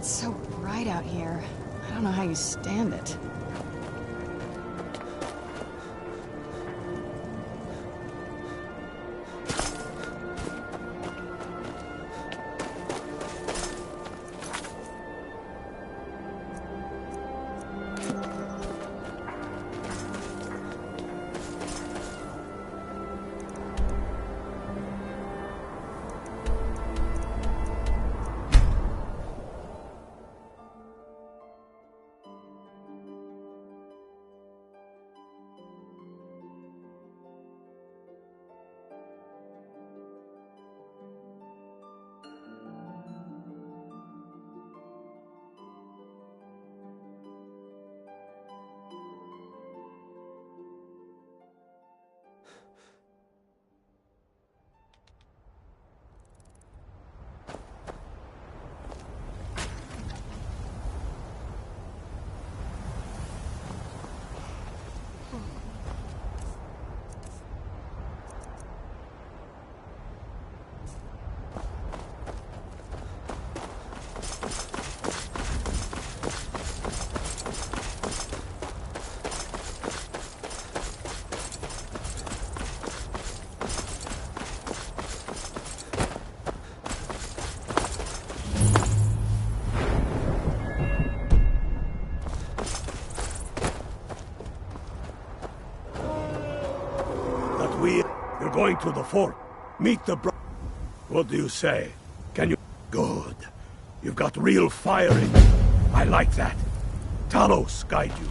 It's so bright out here. I don't know how you stand it. You're going to the fort. Meet the bro... What do you say? Can you... Good. You've got real fire in you. I like that. Talos guide you.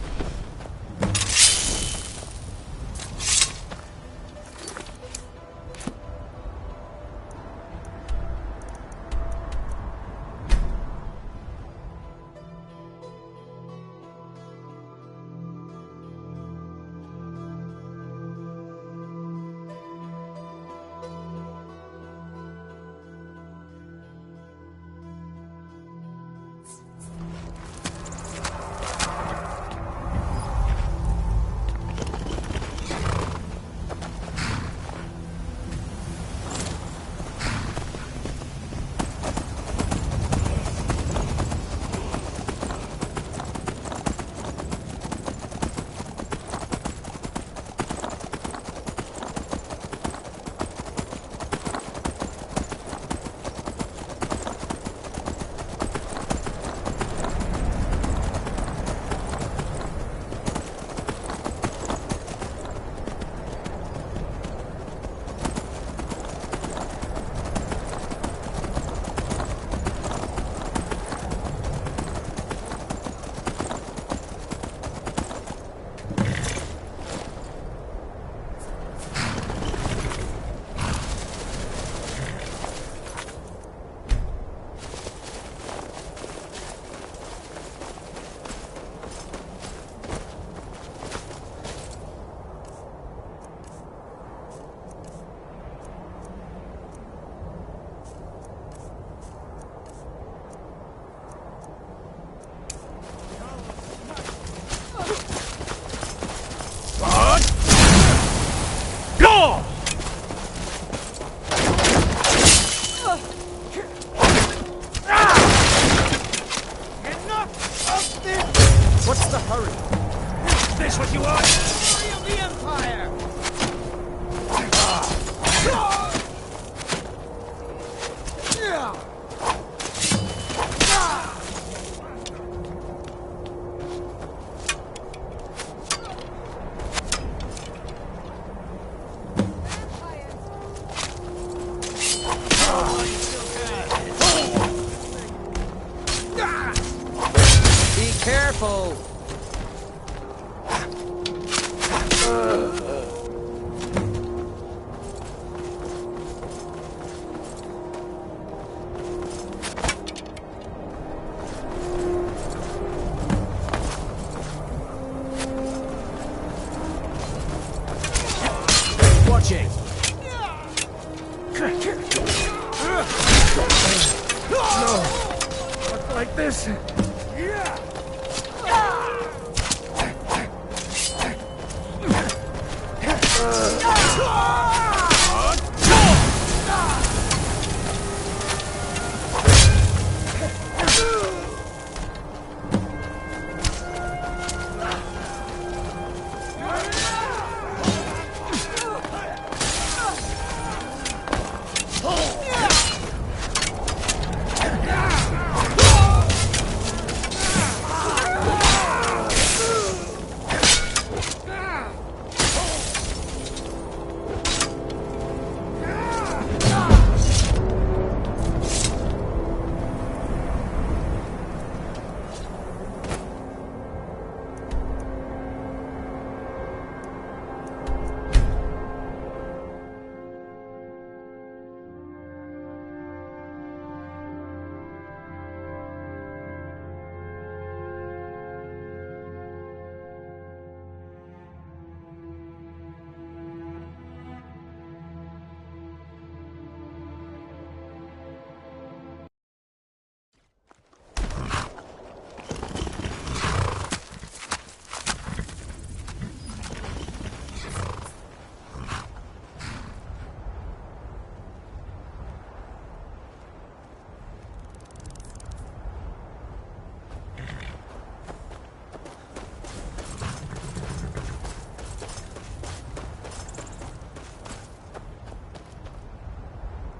Careful! Watching! No! Not like this!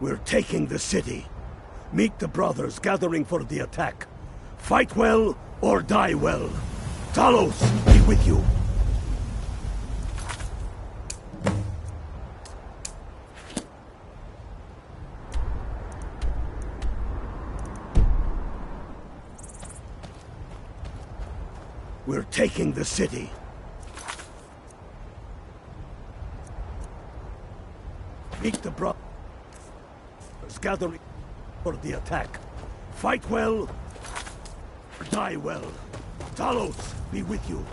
We're taking the city. Meet the brothers gathering for the attack. Fight well or die well. Talos, be with you. We're taking the city. Meet the brothers gathering for the attack. Fight well or die well. Talos, be with you.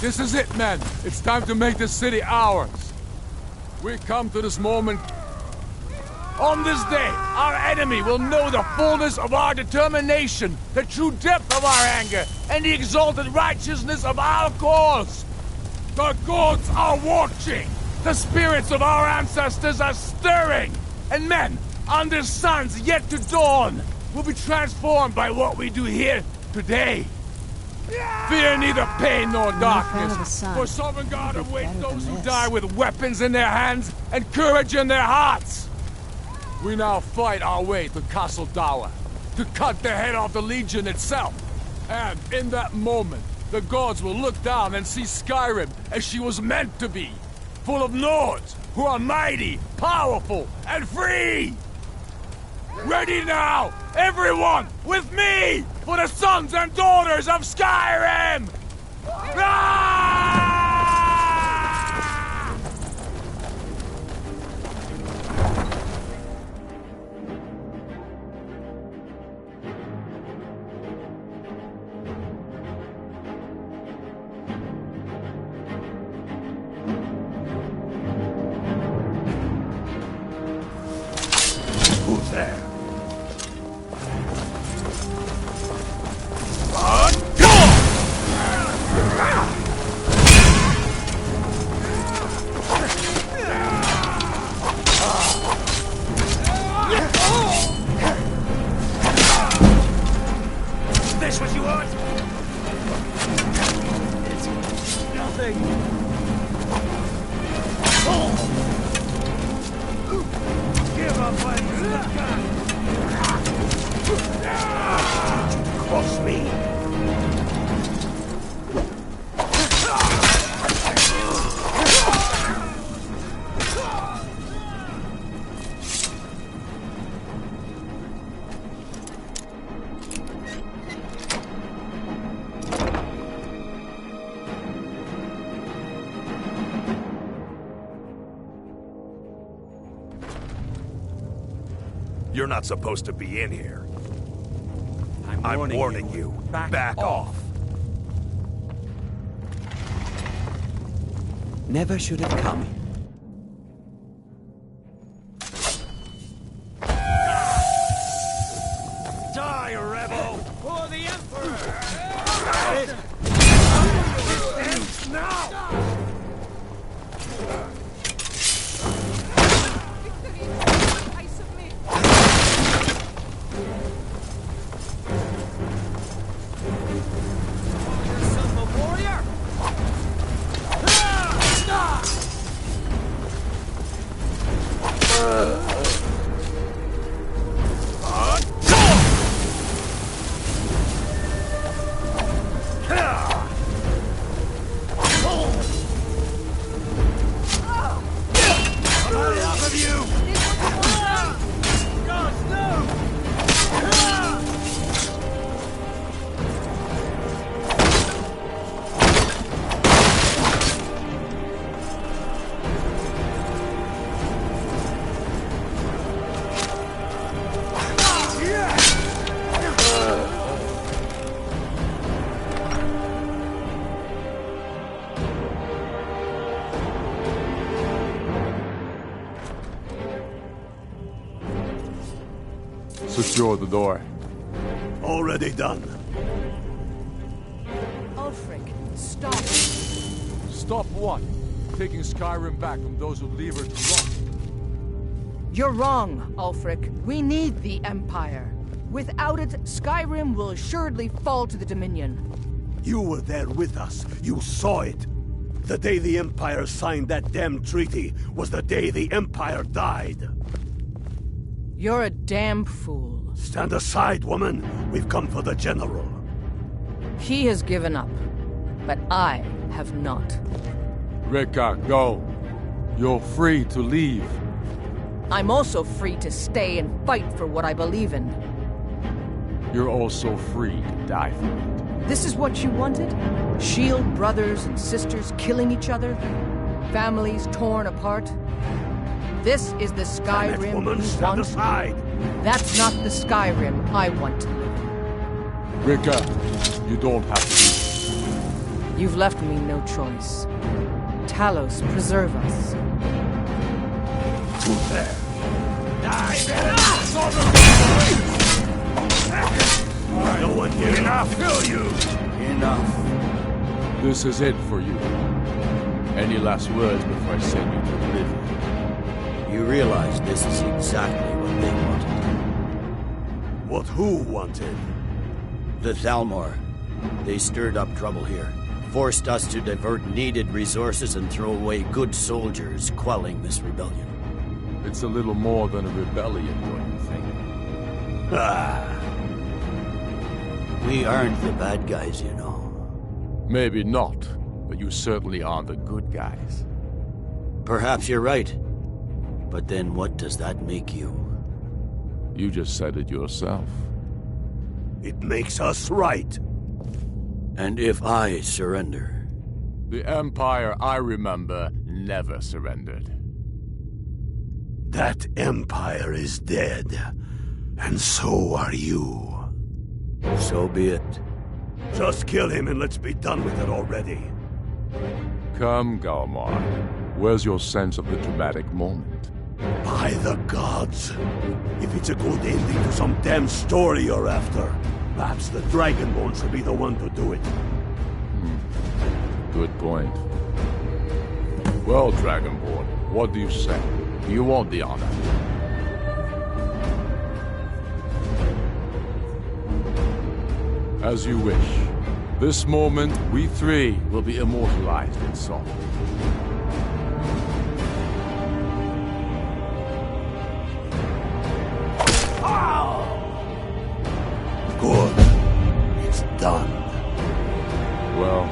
This is it, men. It's time to make this city ours. We come to this moment. On this day, our enemy will know the fullness of our determination, the true depth of our anger, and the exalted righteousness of our cause. The gods are watching. The spirits of our ancestors are stirring. And men, under suns yet to dawn, will be transformed by what we do here today. Fear neither pain nor darkness, for Sovereign God awaits those who die with weapons in their hands and courage in their hearts. We now fight our way to Castle Dower, to cut the head off the Legion itself. And in that moment, the gods will look down and see Skyrim as she was meant to be, full of Nords who are mighty, powerful, and free! Ready now, everyone, with me, for the sons and daughters of Skyrim! Ah! Who's there? This what you want? It's nothing. Give up what you've got. Cross me. You're not supposed to be in here. I'm warning you. Back off. Never should have come. Die, rebel! For the Emperor! Ends now! secure the door. Already done. Ulfric, stop. Stop what? Taking Skyrim back from those who leave her to rot. You're wrong, Ulfric. We need the Empire. Without it, Skyrim will assuredly fall to the Dominion. You were there with us. You saw it. The day the Empire signed that damn treaty was the day the Empire died. You're a damn fool. Stand aside, woman. We've come for the General. He has given up, but I have not. Rika, go. You're free to leave. I'm also free to stay and fight for what I believe in. You're also free to die for it. This is what you wanted? Shield brothers and sisters killing each other? Families torn apart? This is the Skyrim Damn it, woman, you stand want? aside. That's not the Skyrim I want to live in. Rika, you don't have to. You've left me no choice. Talos, preserve us. Who's there? No one here. Enough! Kill you! Enough. This is it for you. Any last words before I send you to oblivion? You realize this is exactly what they wanted. What who wanted? The Thalmor. They stirred up trouble here. Forced us to divert needed resources and throw away good soldiers, quelling this rebellion. It's a little more than a rebellion, don't you think? Ah. We aren't the bad guys, you know. Maybe not, but you certainly aren't the good guys. Perhaps you're right. But then what does that make you? You just said it yourself. It makes us right. And if I surrender? The Empire I remember never surrendered. That Empire is dead. And so are you. So be it. Just kill him and let's be done with it already. Come, Galmar. Where's your sense of the dramatic moment? By the gods. If it's a good ending to some damn story you're after, perhaps the Dragonborn should be the one to do it. Good point. Well, Dragonborn, what do you say? Do you want the honor? As you wish. This moment, we three will be immortalized in song. Good. It's done. Well,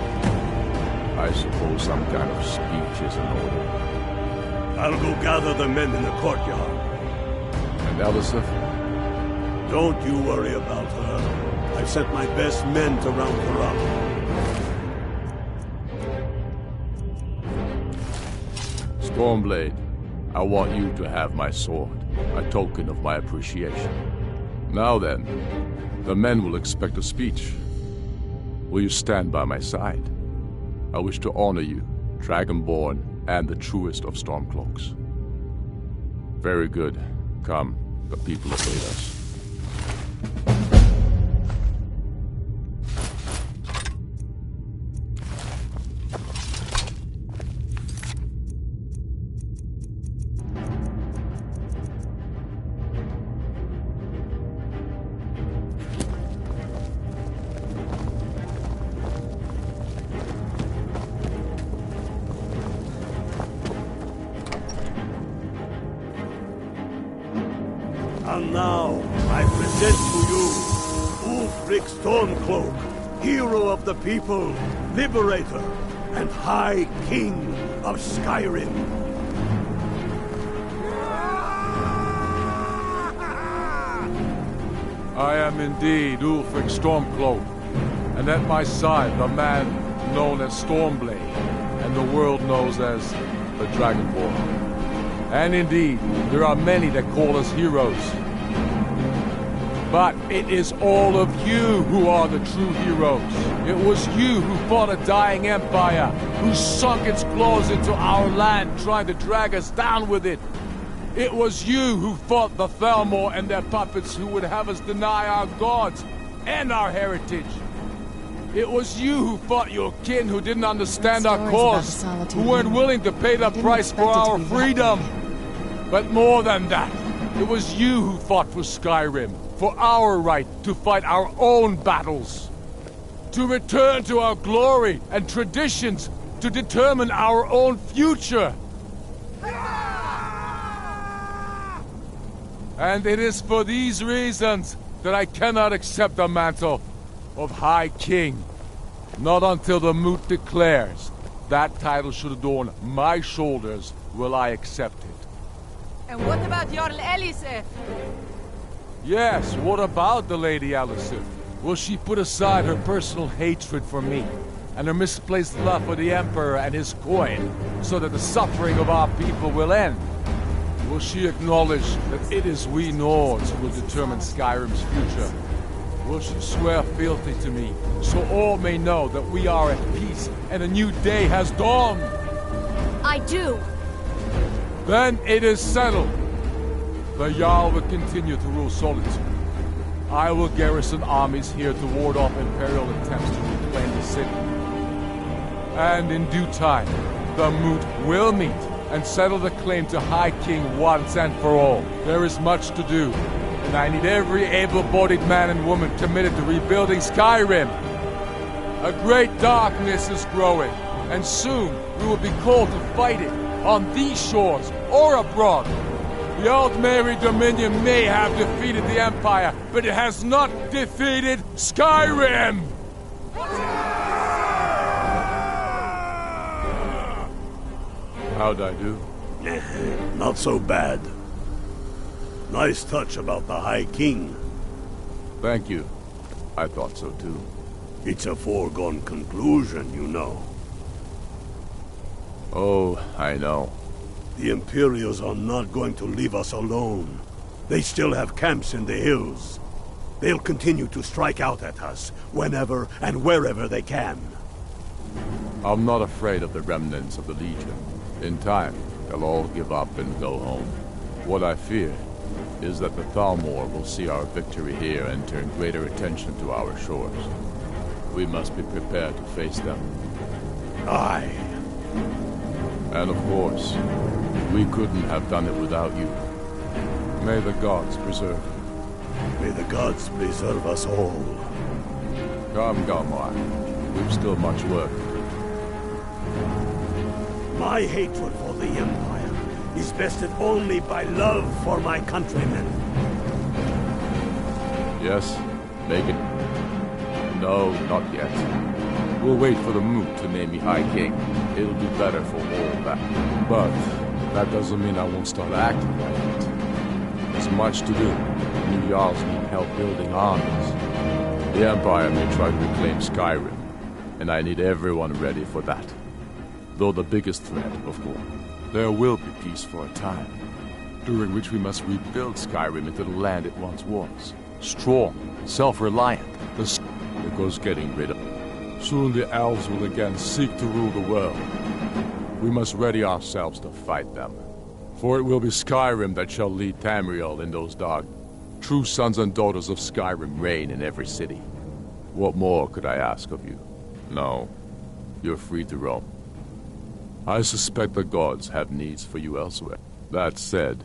I suppose some kind of speech is in order. I'll go gather the men in the courtyard. And Elisabeth? Don't you worry about her. I've sent my best men to round her up. Stormblade, I want you to have my sword, a token of my appreciation. Now then, the men will expect a speech. Will you stand by my side? I wish to honor you, Dragonborn, and the truest of Stormcloaks. Very good. Come, the people await us. And now, I present to you Ulfric Stormcloak, hero of the people, liberator, and High King of Skyrim. I am indeed Ulfric Stormcloak, and at my side the man known as Stormblade, and the world knows as the Dragonborn. And indeed, there are many that call us heroes. But it is all of you who are the true heroes. It was you who fought a dying empire, who sunk its claws into our land, trying to drag us down with it. It was you who fought the Thalmor and their puppets who would have us deny our gods and our heritage. It was you who fought your kin who didn't understand our cause, who weren't willing to pay the price for our freedom. But more than that, it was you who fought for Skyrim, for our right to fight our own battles. To return to our glory and traditions, to determine our own future. And it is for these reasons that I cannot accept the mantle of High King. Not until the Moot declares that title should adorn my shoulders will I accept it. And what about Jarl Elisif? Yes, what about the Lady Elisif? Will she put aside her personal hatred for me and her misplaced love for the Emperor and his coin so that the suffering of our people will end? Will she acknowledge that it is we Nords who will determine Skyrim's future? Will she swear fealty to me, so all may know that we are at peace and a new day has dawned? I do. Then it is settled. The Jarl will continue to rule Solitude. I will garrison armies here to ward off Imperial attempts to reclaim the city. And in due time, the Moot will meet and settle the claim to High King once and for all. There is much to do, and I need every able-bodied man and woman committed to rebuilding Skyrim. A great darkness is growing, and soon we will be called to fight it, on these shores or abroad. The Altmeri Dominion may have defeated the Empire, but it has not defeated Skyrim! How'd I do? Not so bad. Nice touch about the High King. Thank you. I thought so too. It's a foregone conclusion, you know. Oh, I know. The Imperials are not going to leave us alone. They still have camps in the hills. They'll continue to strike out at us, whenever and wherever they can. I'm not afraid of the remnants of the Legion. In time, they'll all give up and go home. What I fear is that the Thalmor will see our victory here and turn greater attention to our shores. We must be prepared to face them. Aye. And of course, we couldn't have done it without you. May the gods preserve you. May the gods preserve us all. Come, Galmar. We've still much work. My hatred for the Empire is vested only by love for my countrymen. Yes, make it. No, not yet. We'll wait for the Moot to name me High King. It'll be better for all that. But that doesn't mean I won't start acting like it. There's much to do. New Jarls need help building armies. The Empire may try to reclaim Skyrim, and I need everyone ready for that. Though the biggest threat, of course, there will be peace for a time, during which we must rebuild Skyrim into the land it once was. Strong, self-reliant, because getting rid of it. Soon the elves will again seek to rule the world. We must ready ourselves to fight them. For it will be Skyrim that shall lead Tamriel in those dark. True sons and daughters of Skyrim reign in every city. What more could I ask of you? No, you're free to roam. I suspect the gods have needs for you elsewhere. That said,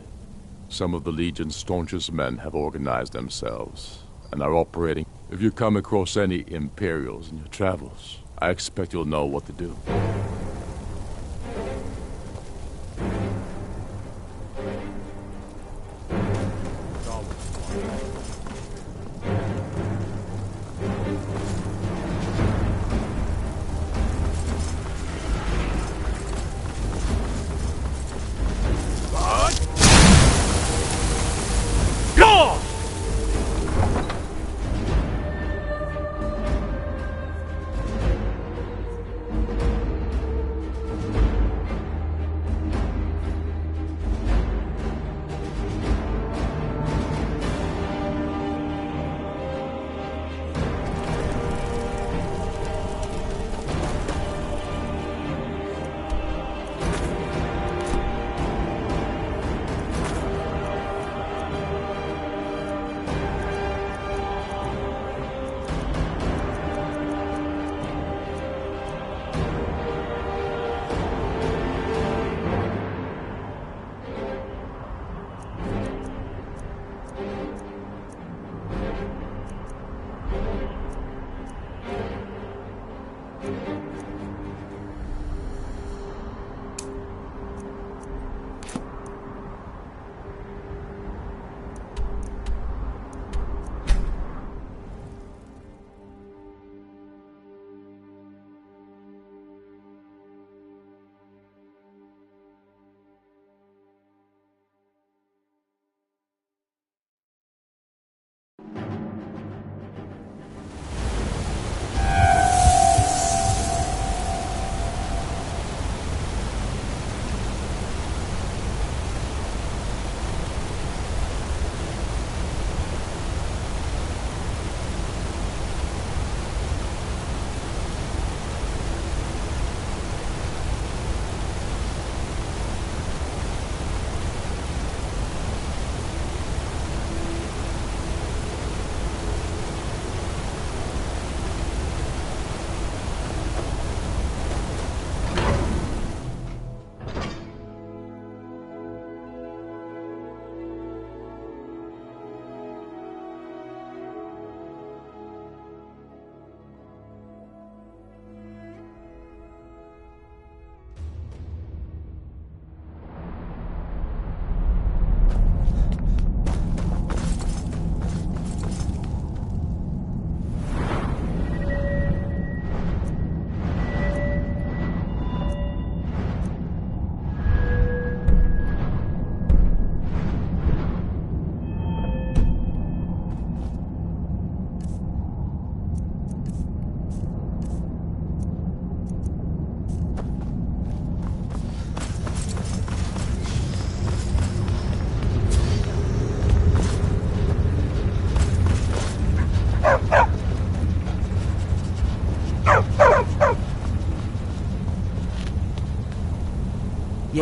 some of the Legion's staunchest men have organized themselves and are operating. If you come across any Imperials in your travels, I expect you'll know what to do.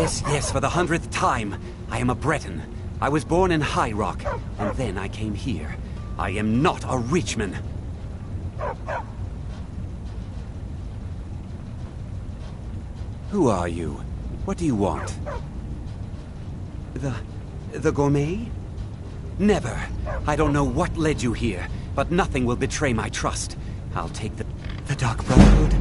Yes, yes, for the 100th time. I am a Breton. I was born in High Rock, and then I came here. I am not a Reachman. Who are you? What do you want? The gourmet? Never. I don't know what led you here, but nothing will betray my trust. I'll take the Dark Brotherhood.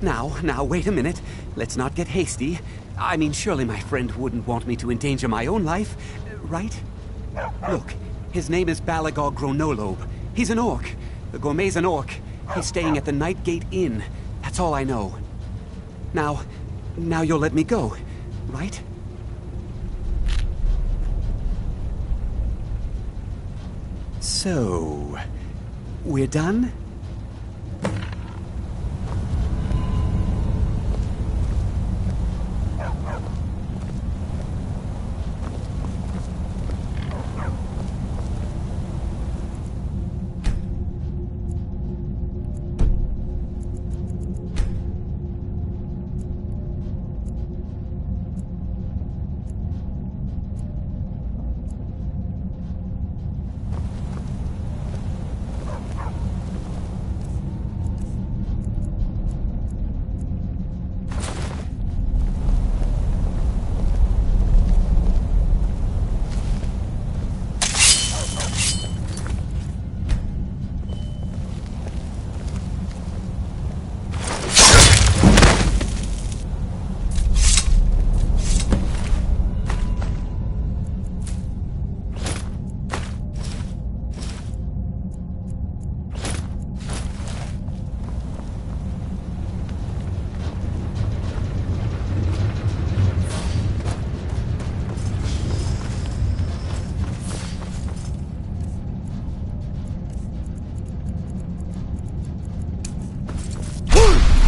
Now, wait a minute. Let's not get hasty. I mean, surely my friend wouldn't want me to endanger my own life, right? Look, his name is Balagog Gronolobe. He's an orc. The gourmet's an orc. He's staying at the Nightgate Inn. That's all I know. Now you'll let me go, right? So, we're done?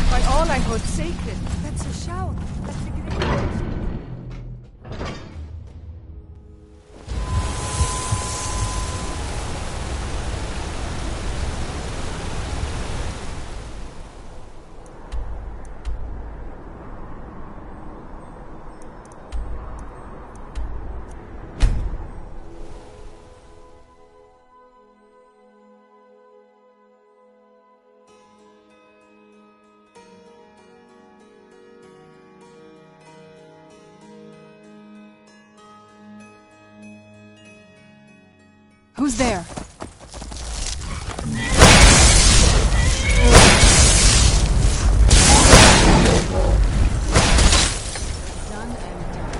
By all I hold sacred, that's a shout. That's the great. Who's there? Done and done.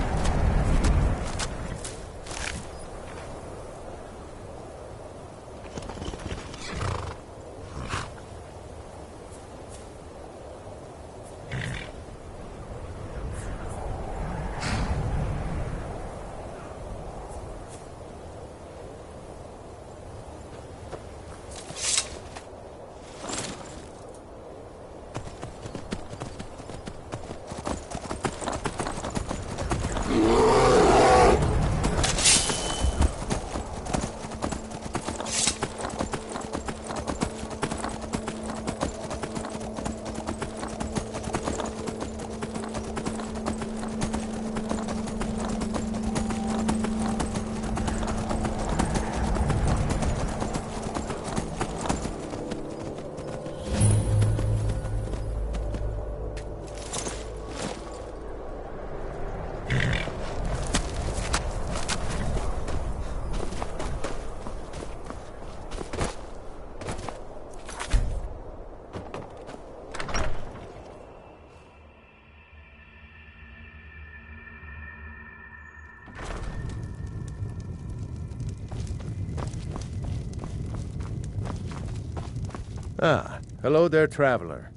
Ah, hello there, traveler.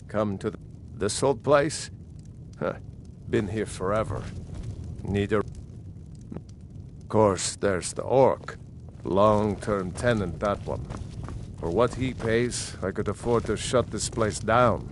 Come to this old place? Huh, been here forever. Need a... Of course, there's the orc. Long-term tenant, that one. For what he pays, I could afford to shut this place down.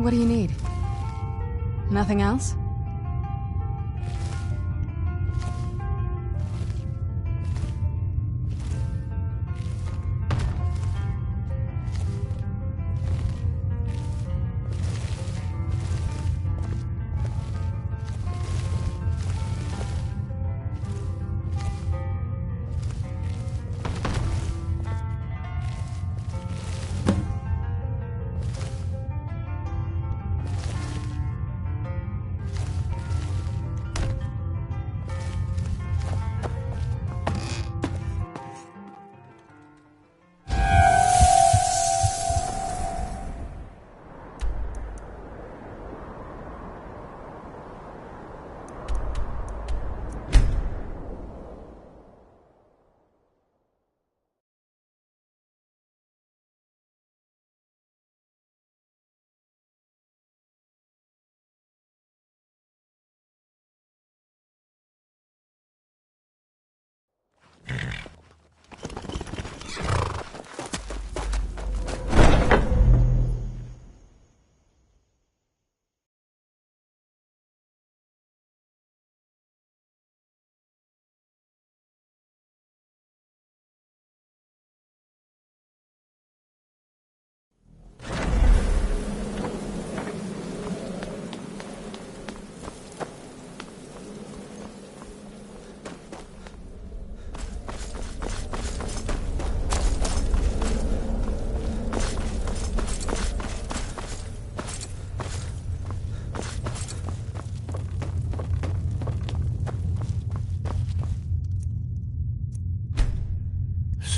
What do you need? Nothing else?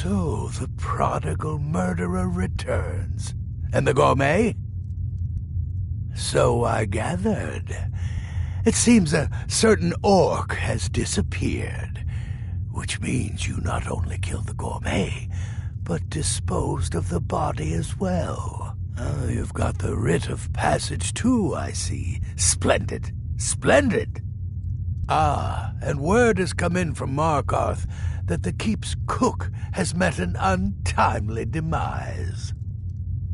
So the prodigal murderer returns. And the gourmet? So I gathered. It seems a certain orc has disappeared, which means you not only killed the gourmet, but disposed of the body as well. Oh, you've got the writ of passage too, I see. Splendid. Splendid! Ah, and word has come in from Markarth that the keep's cook has met an untimely demise.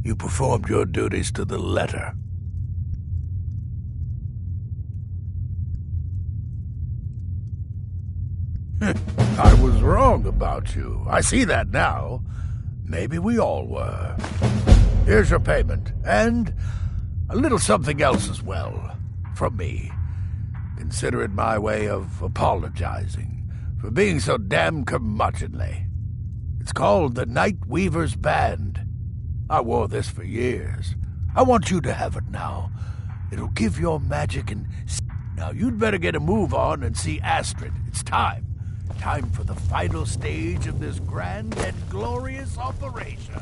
You performed your duties to the letter. I was wrong about you. I see that now. Maybe we all were. Here's your payment, and a little something else as well, from me. Consider it my way of apologizing for being so damn curmudgeonly. It's called the Night Weaver's Band. I wore this for years. I want you to have it now. It'll give your magic and... Now, you'd better get a move on and see Astrid. It's time. Time for the final stage of this grand and glorious operation.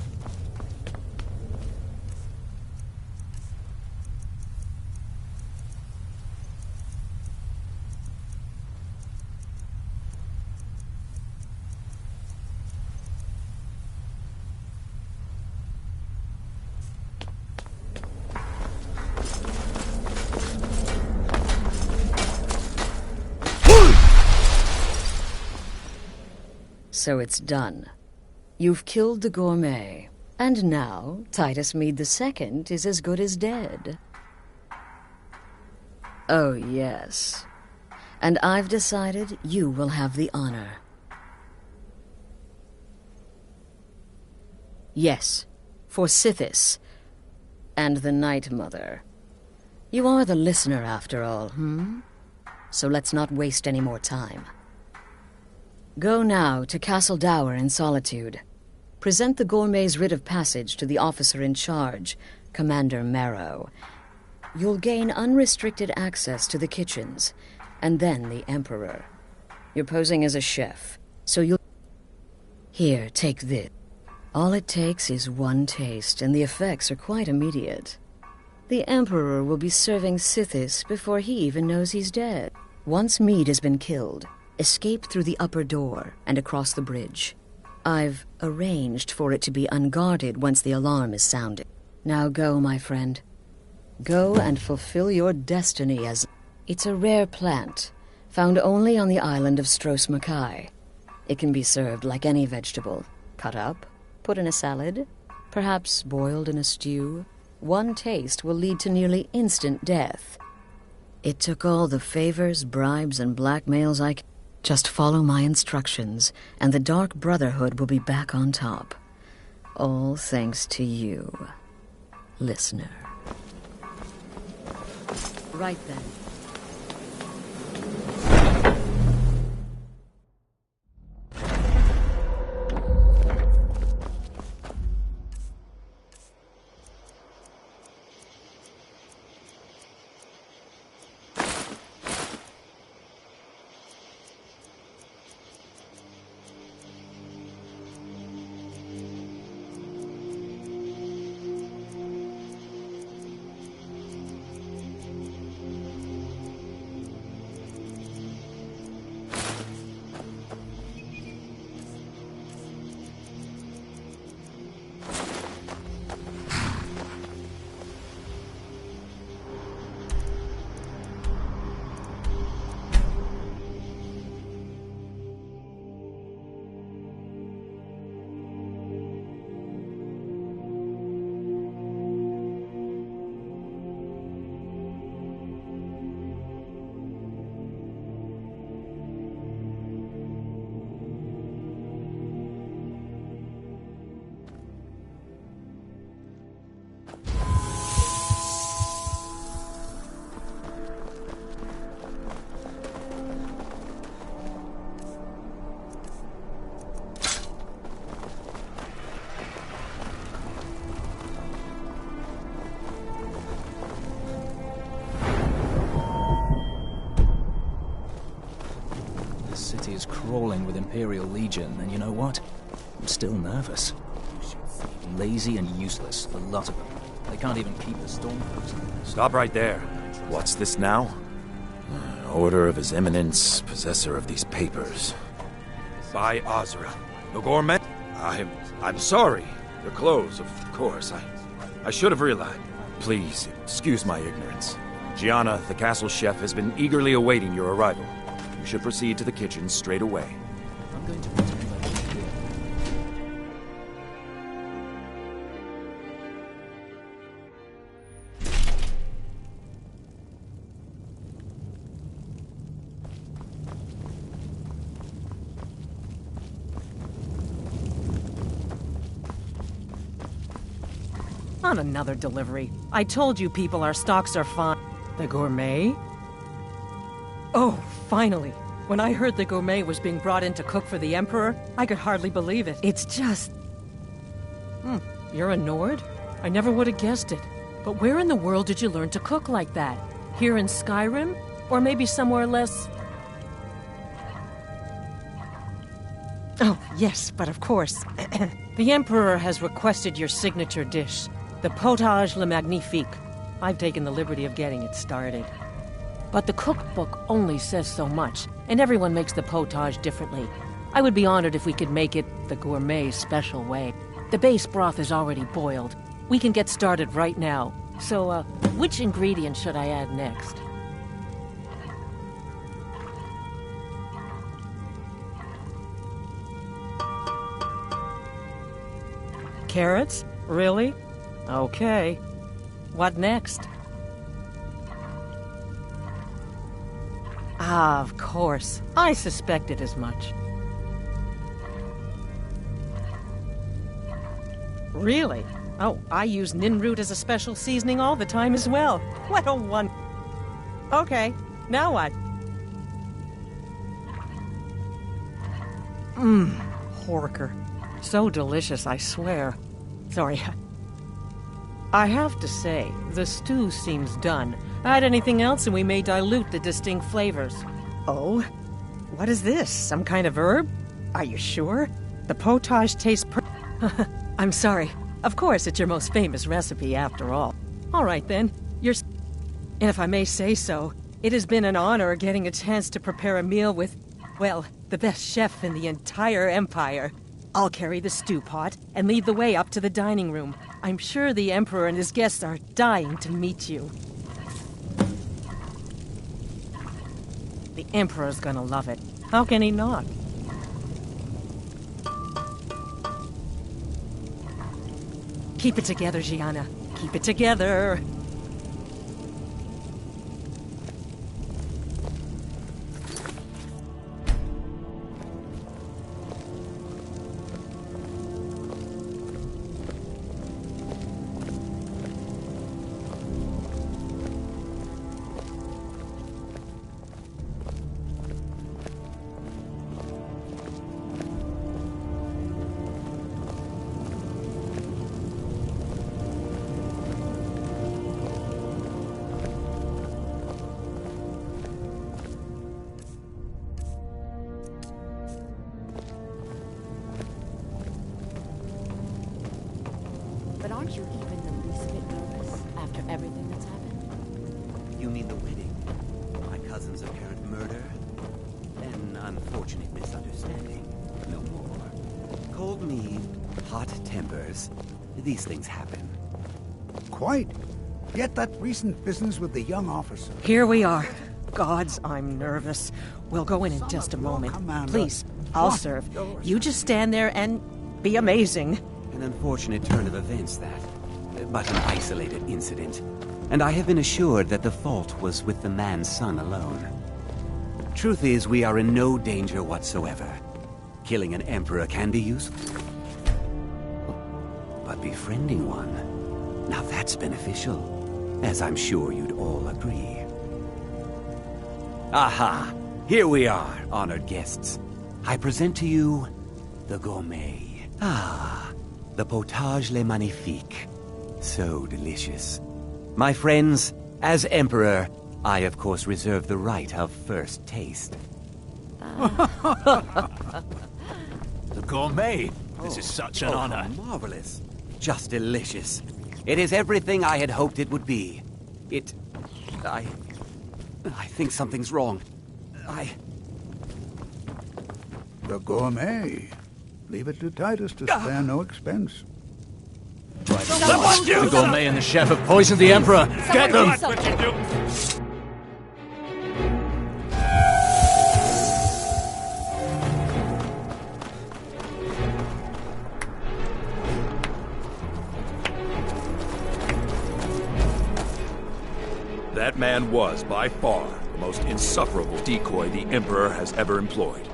So it's done. You've killed the gourmet, and now Titus Mead II is as good as dead. Oh, yes. And I've decided you will have the honor. Yes, for Sithis, and the Night Mother. You are the listener, after all, So let's not waste any more time. Go now to Castle Dower in Solitude. Present the gourmet's writ of passage to the officer in charge, Commander Marrow. You'll gain unrestricted access to the kitchens, and then the Emperor. You're posing as a chef, so you'll... Here, take this. All it takes is one taste, and the effects are quite immediate. The Emperor will be serving Sithis before he even knows he's dead. Once Mead has been killed, escape through the upper door and across the bridge. I've arranged for it to be unguarded once the alarm is sounded. Now go, my friend. Go and fulfill your destiny as... It's a rare plant, found only on the island of Stros Makai. It can be served like any vegetable. Cut up, put in a salad, perhaps boiled in a stew. One taste will lead to nearly instant death. It took all the favors, bribes, and blackmails I could. Just follow my instructions, and the Dark Brotherhood will be back on top. All thanks to you, listener. Right then. Is crawling with Imperial Legion, and you know what? I'm still nervous. Lazy and useless, the lot of them. They can't even keep the storm. Stop right there. What's this now? Order of His Eminence, possessor of these papers. By Azra. The gourmet? I'm sorry. Your clothes, of course. I should have realized. Please, excuse my ignorance. Gianna, the castle chef, has been eagerly awaiting your arrival. You should proceed to the kitchen straight away. I'm going to pretend I didn't hear. On another delivery. I told you people our stocks are fine. The gourmet? Oh, finally. When I heard the gourmet was being brought in to cook for the Emperor, I could hardly believe it. It's just... You're a Nord? I never would have guessed it. But where in the world did you learn to cook like that? Here in Skyrim? Or maybe somewhere less... Oh, yes, but of course. The Emperor has requested your signature dish, the Potage le Magnifique. I've taken the liberty of getting it started. But the cookbook only says so much, and everyone makes the potage differently. I would be honored if we could make it the gourmet special way. The base broth is already boiled. We can get started right now. So, which ingredient should I add next? Carrots? Really? Okay. What next? Ah, of course. I suspected as much. Really? Oh, I use ninroot as a special seasoning all the time as well. What a one... Okay, now what? Horker. So delicious, I swear. Sorry. I have to say, the stew seems done. Add anything else and we may dilute the distinct flavors. Oh? What is this? Some kind of herb? Are you sure? The potage tastes I'm sorry. Of course, it's your most famous recipe after all. All right then, and if I may say so, it has been an honor getting a chance to prepare a meal with, well, the best chef in the entire Empire. I'll carry the stew pot and lead the way up to the dining room. I'm sure the Emperor and his guests are dying to meet you. The Emperor's gonna love it. How can he not? Keep it together, Gianna. Keep it together. But aren't you even the least bit nervous after everything that's happened? You mean the wedding? My cousin's apparent murder? An unfortunate misunderstanding. No more. Cold me hot tempers. These things happen. Quite. Yet that recent business with the young officer. Here we are. Gods, I'm nervous. We'll go in just a moment. Please, I'll serve. You just stand there and be amazing. An unfortunate turn of events, that. But an isolated incident. And I have been assured that the fault was with the man's son alone. Truth is, we are in no danger whatsoever. Killing an emperor can be useful. But befriending one, now that's beneficial. As I'm sure you'd all agree. Aha! Here we are, honored guests. I present to you the gourmet. Ah, the potage le magnifique. So delicious. My friends, as Emperor, I of course reserve the right of first taste. The gourmet? This is such an honor. Marvelous. Just delicious. It is everything I had hoped it would be. I think something's wrong. The gourmet. Leave it to Titus to spare no expense. The gourmet and the chef have poisoned the Emperor. Get them! That man was, by far, the most insufferable decoy the Emperor has ever employed.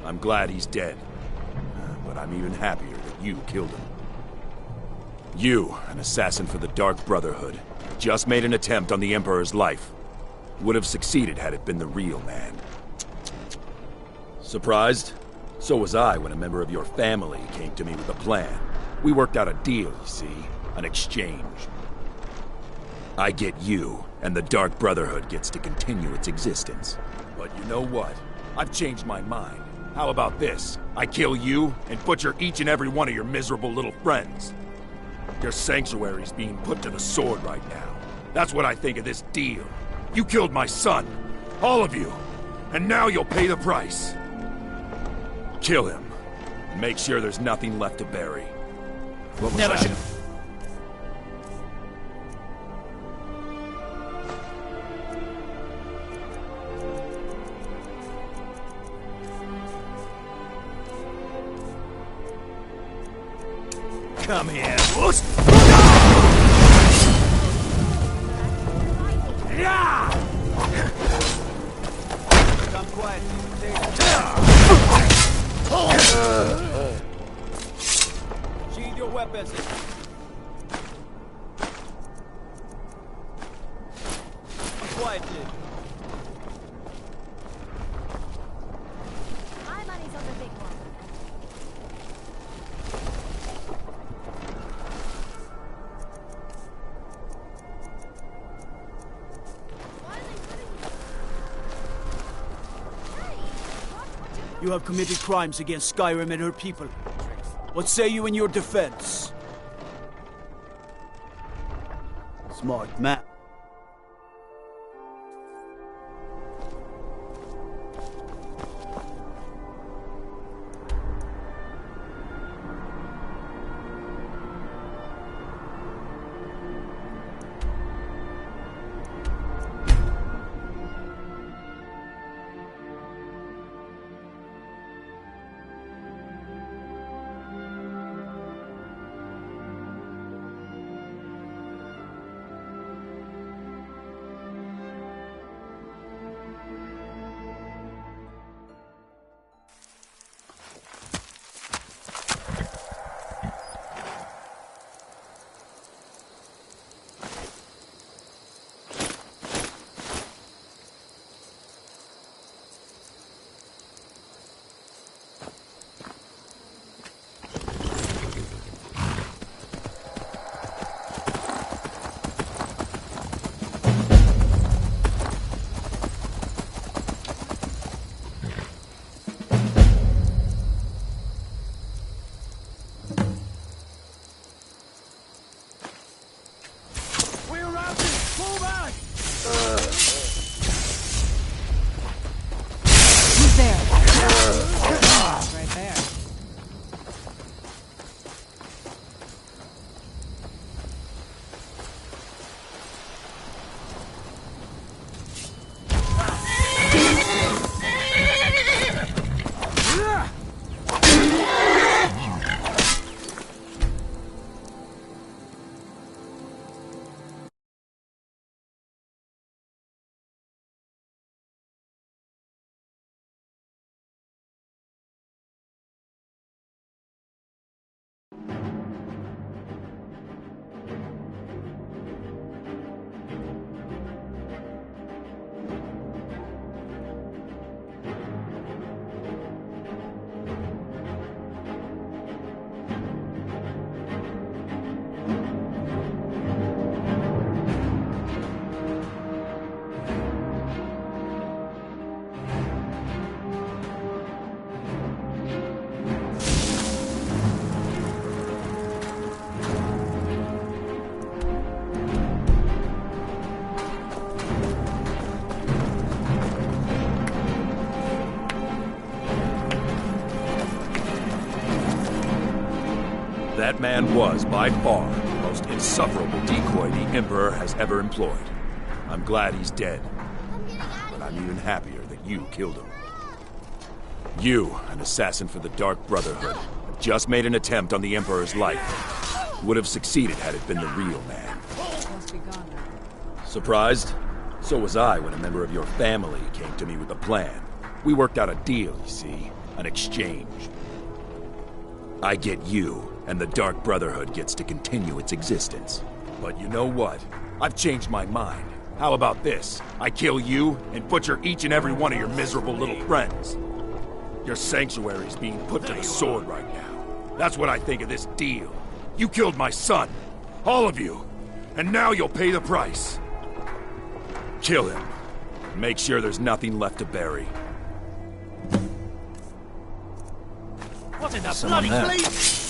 I'm glad he's dead. But I'm even happier that you killed him. You, an assassin for the Dark Brotherhood, just made an attempt on the Emperor's life. Would have succeeded had it been the real man. Surprised? So was I when a member of your family came to me with a plan. We worked out a deal, you see. An exchange. I get you, and the Dark Brotherhood gets to continue its existence. But you know what? I've changed my mind. How about this? I kill you, and butcher each and every one of your miserable little friends. Your sanctuary's being put to the sword right now. That's what I think of this deal. You killed my son. All of you. And now you'll pay the price. Kill him. And make sure there's nothing left to bury. What was Never that? should. Come here. Come quiet. Sheathe your weapons. Quiet, dude. My money's on the big one. You have committed crimes against Skyrim and her people. What say you in your defense? Smart man. That man was, by far, the most insufferable decoy the Emperor has ever employed. I'm glad he's dead. But I'm even happier that you killed him. You, an assassin for the Dark Brotherhood, have just made an attempt on the Emperor's life. Would have succeeded had it been the real man. Surprised? So was I when a member of your family came to me with a plan. We worked out a deal, you see. An exchange. I get you, and the Dark Brotherhood gets to continue its existence. But you know what? I've changed my mind. How about this? I kill you, and butcher each and every one of your miserable little friends. Your sanctuary's being put to the sword right now. That's what I think of this deal. You killed my son. All of you. And now you'll pay the price. Kill him. Make sure there's nothing left to bury. What in the Someone bloody there. bleep?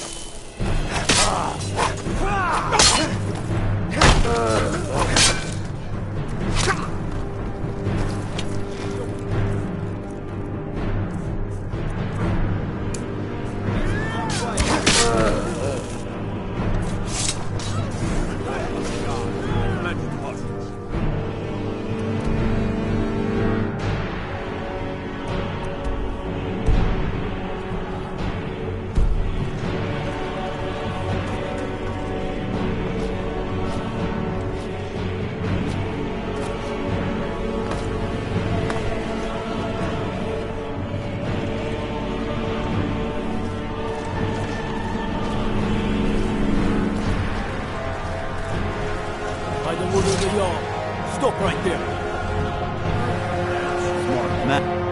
Stop right there. Smart man.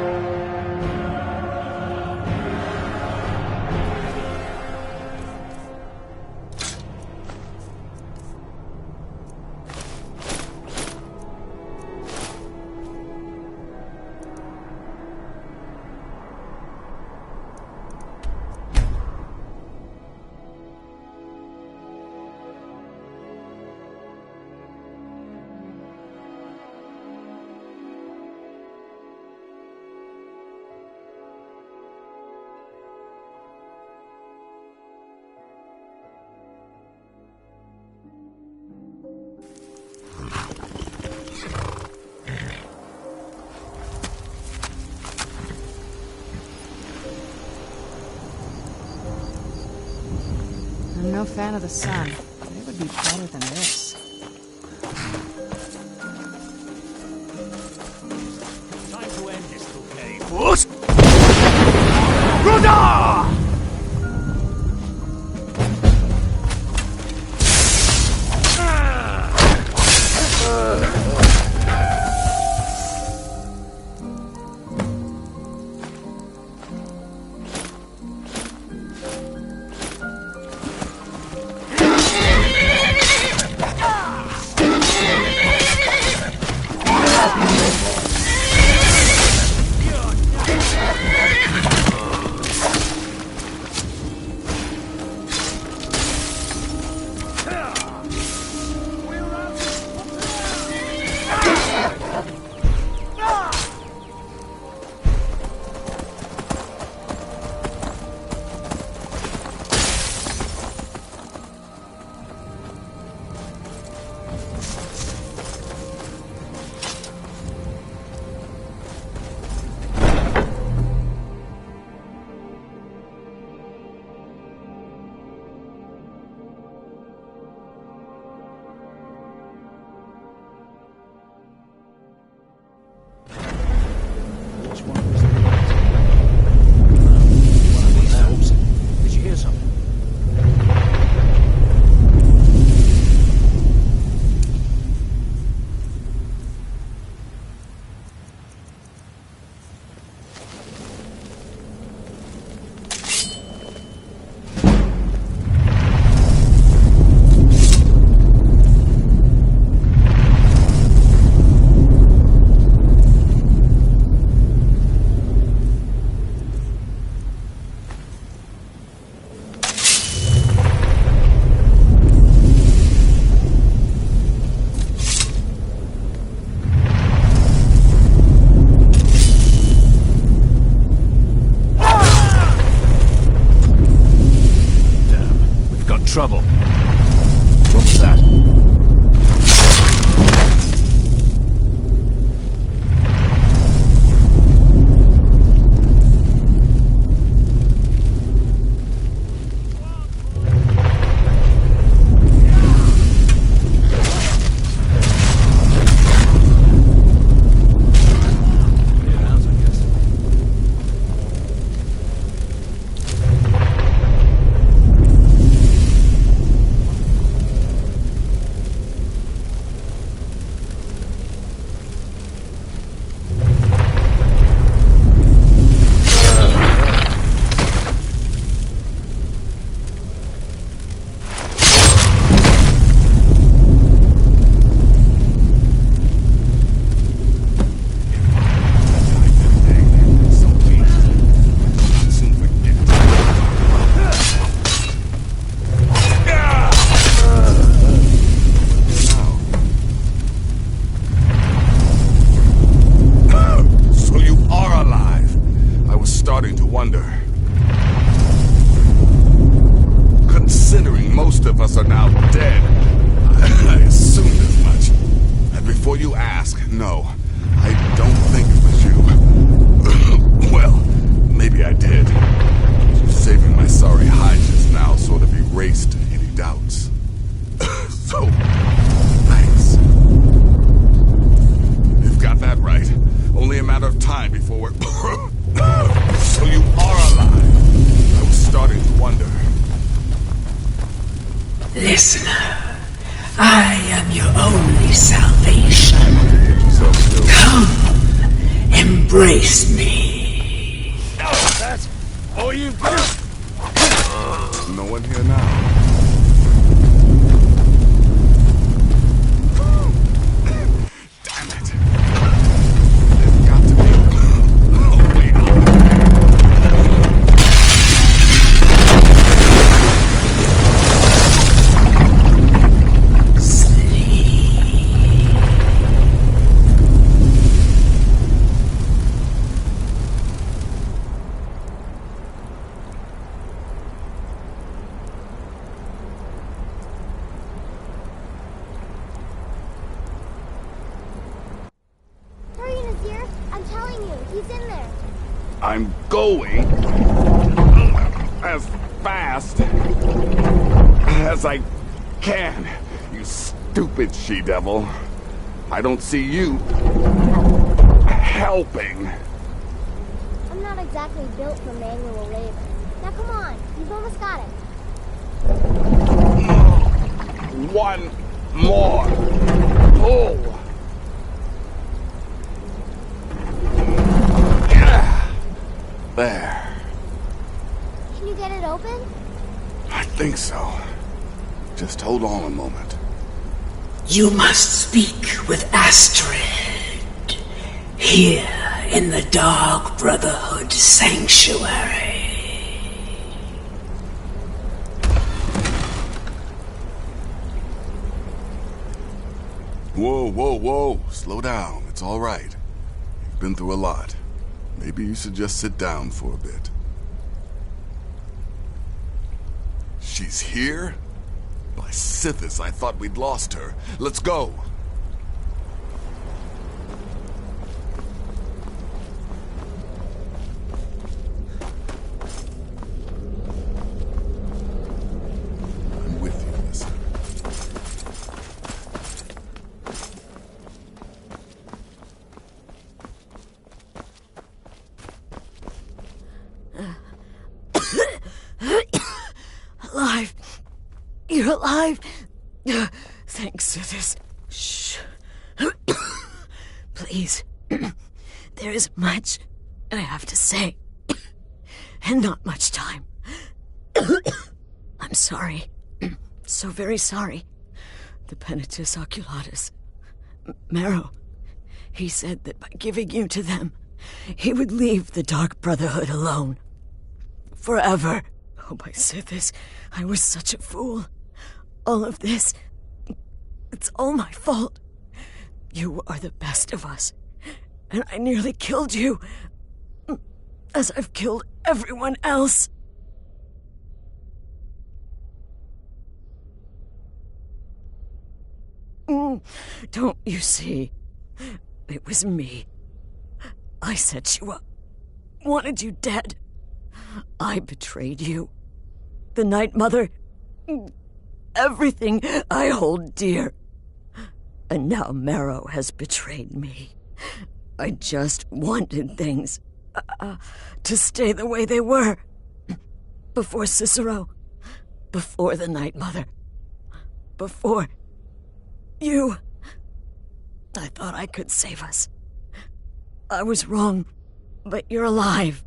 I'm no fan of the sun. It would be better than this. Time to end this, okay? trouble. What was that? Considering most of us are now dead, I assumed as much. And before you ask, no, I don't think it was you. Well, maybe I did. Saving my sorry hide just now sort of erased any doubts. So, thanks. You've got that right. Only a matter of time before we're... So you are alive. I was starting to wonder. Listener, I am your only salvation. Come, embrace me. Oh, that's all you've got? No one here now. Damn it. There's got to be a way out. I'm going as fast as I can, you stupid she-devil. I don't see you helping. I'm not exactly built for manual labor. Now come on, you've almost got it. One more pull. There. Can you get it open? I think so. Just hold on a moment. You must speak with Astrid. Here in the Dark Brotherhood Sanctuary. Whoa, whoa, whoa. Slow down. It's all right. You've been through a lot. Maybe you should just sit down for a bit. She's here? By Sithis, I thought we'd lost her. Let's go. I'm with you, listener. Alive. You're alive. Thanks, Sithis. Shh. Please. There is much I have to say. And not much time. I'm sorry. So very sorry. The Penitus Oculatus. Marrow. He said that by giving you to them, he would leave the Dark Brotherhood alone. Forever. Oh, my Sithis, I was such a fool. All of this, it's all my fault. You are the best of us, and I nearly killed you, as I've killed everyone else. Don't you see? It was me. I set you up. Wanted you dead. I betrayed you. The Night Mother. Everything I hold dear. And now Marrow has betrayed me. I just wanted things to stay the way they were. Before Cicero. Before the Night Mother. Before you. I thought I could save us. I was wrong, but you're alive.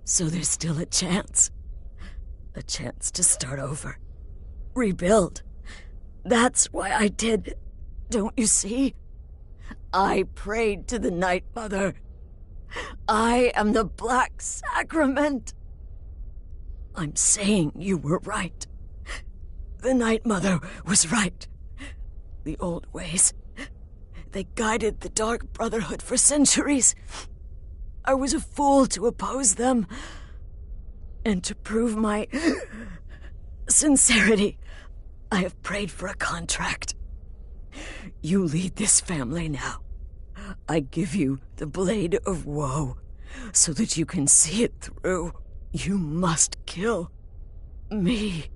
So there's still a chance. A chance to start over. Rebuild. That's why I did. Don't you see? I prayed to the Night Mother. I am the Black Sacrament. I'm saying you were right. The Night Mother was right. The old ways. They guided the Dark Brotherhood for centuries. I was a fool to oppose them. And to prove my sincerity, I have prayed for a contract. You lead this family now. I give you the Blade of Woe, so that you can see it through. You must kill me.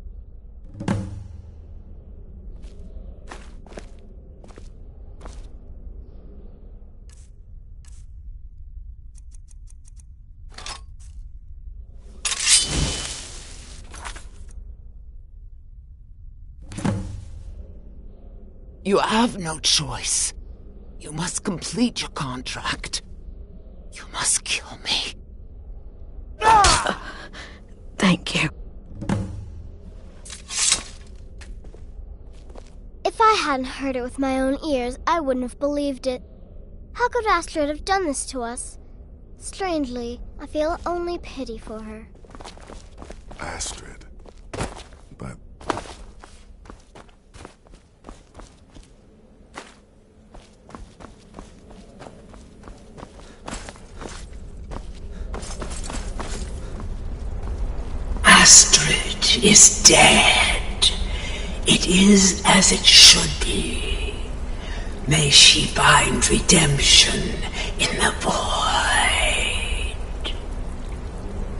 You have no choice. You must complete your contract. You must kill me. Thank you. If I hadn't heard it with my own ears, I wouldn't have believed it. How could Astrid have done this to us? Strangely, I feel only pity for her. Astrid. But... Astrid is dead. It is as it should be. May she find redemption in the void.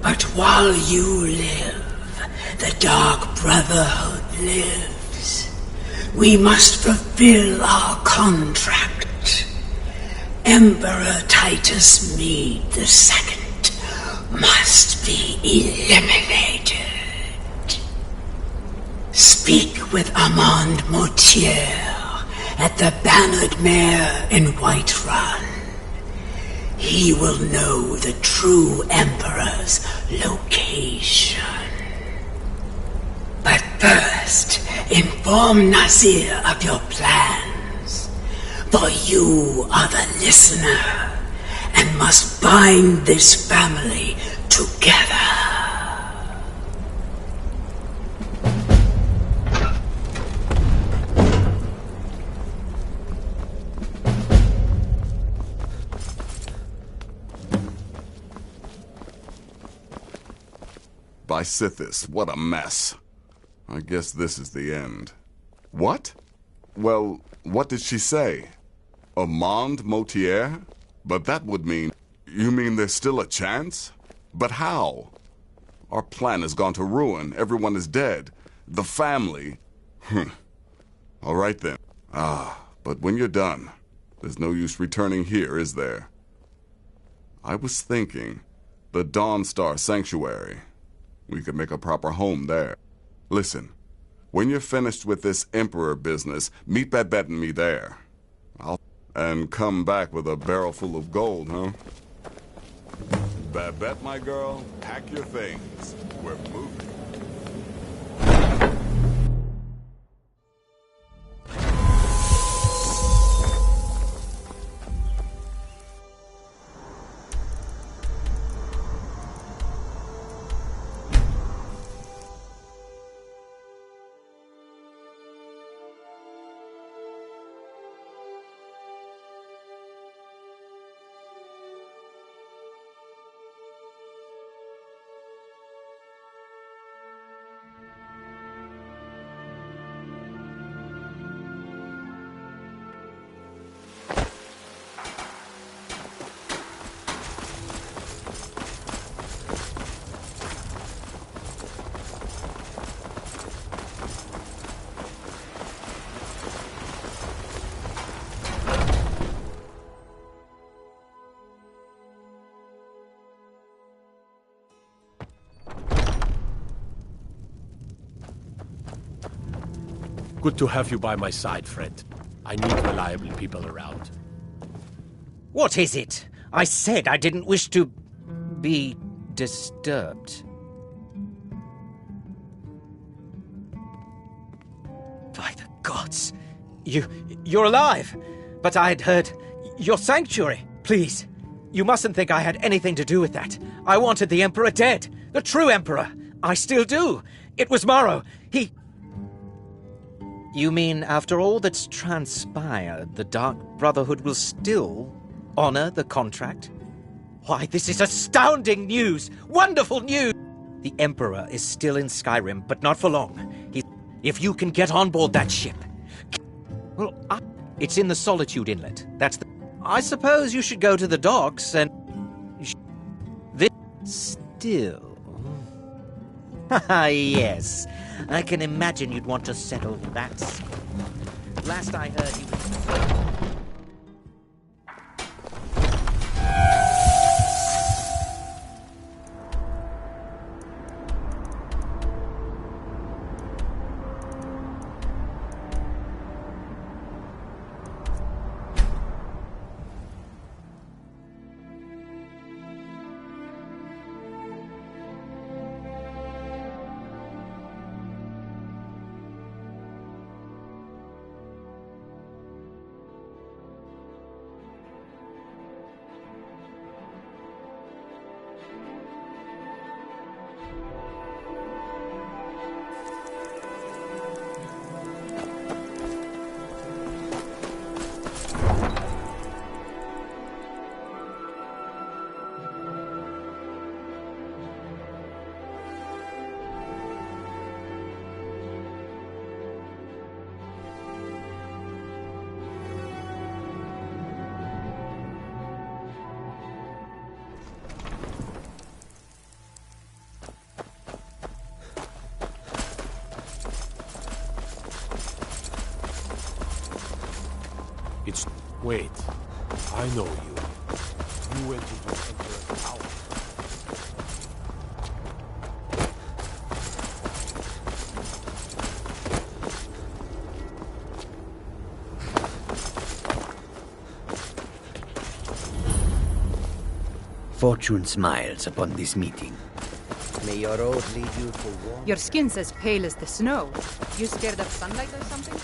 But while you live, the Dark Brotherhood lives. We must fulfill our contract. Emperor Titus Mede II must be eliminated. Speak with Armand Mortier at the Bannered Mare in Whiterun. He will know the true Emperor's location. But first, inform Nazir of your plans, for you are the listener and must bind this family together. By Sithis, what a mess. I guess this is the end. What? Well, what did she say? Armand Mortier? But that would mean... You mean there's still a chance? But how? Our plan has gone to ruin. Everyone is dead. The family... All right then. But when you're done, there's no use returning here, is there? I was thinking, the Dawnstar Sanctuary. We could make a proper home there. Listen, when you're finished with this Emperor business, meet Babette and me there. And come back with a barrel full of gold, huh? Babette, my girl, pack your things. We're moving. Good to have you by my side, friend. I need reliable people around. What is it? I said I didn't wish to be disturbed. By the gods! You're alive! But I had heard your sanctuary. Please, you mustn't think I had anything to do with that. I wanted the Emperor dead. The true Emperor. I still do. It was Morrow. He... You mean after all that's transpired, the Dark Brotherhood will still honor the contract? Why, this is astounding news! Wonderful news! The Emperor is still in Skyrim, but not for long. If you can get on board that ship... Well, it's in the Solitude Inlet. That's the... I suppose you should go to the docks and... This... Still... Yes. I can imagine you'd want to settle that. Last I heard he was... Wait. I know you. You went into Emperor's house. Fortune smiles upon this meeting. May your road lead you to warm... Your skin's as pale as the snow. You scared of sunlight or something?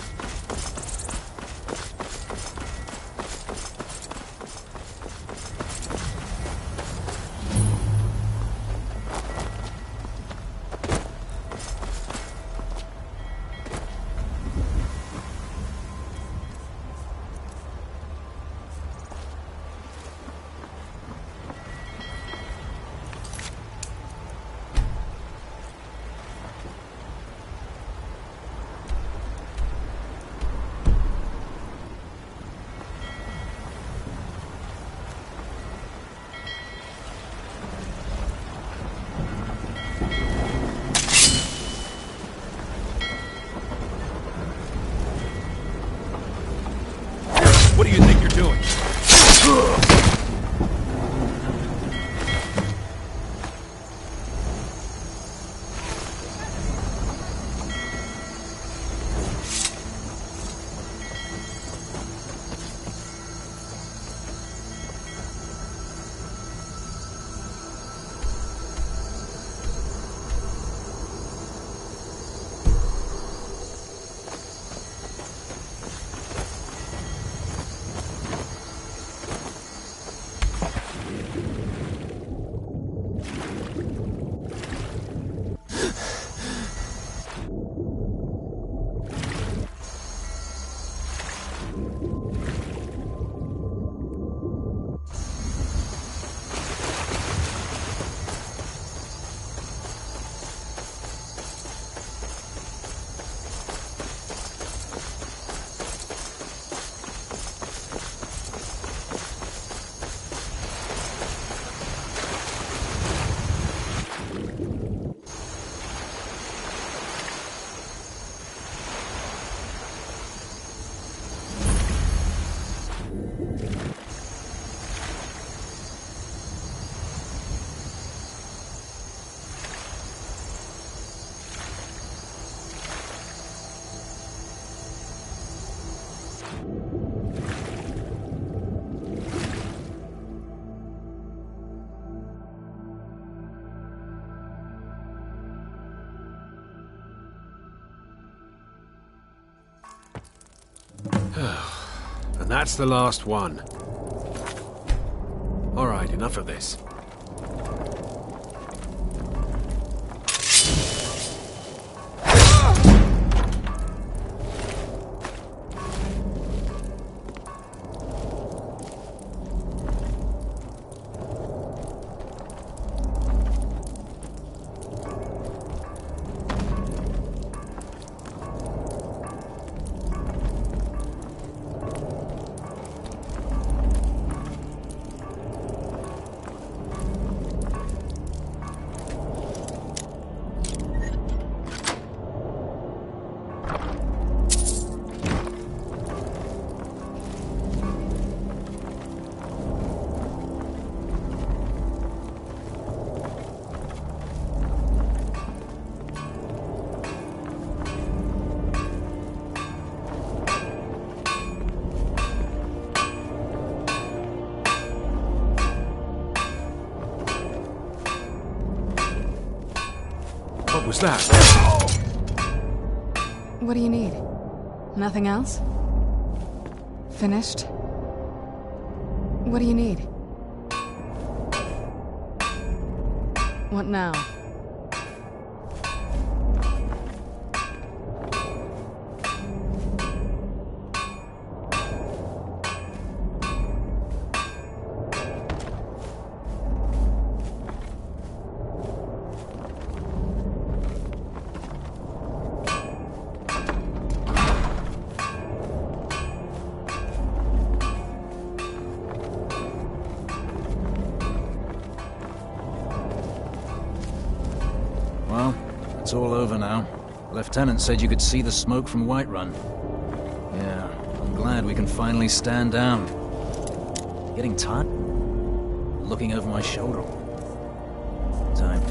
What do you think you're doing? And that's the last one. All right, enough of this. What was that? What do you need? Nothing else? Finished? What do you need? What now? Well, it's all over now. Lieutenant said you could see the smoke from Whiterun. Yeah, I'm glad we can finally stand down. Getting tired? Looking over my shoulder. Time.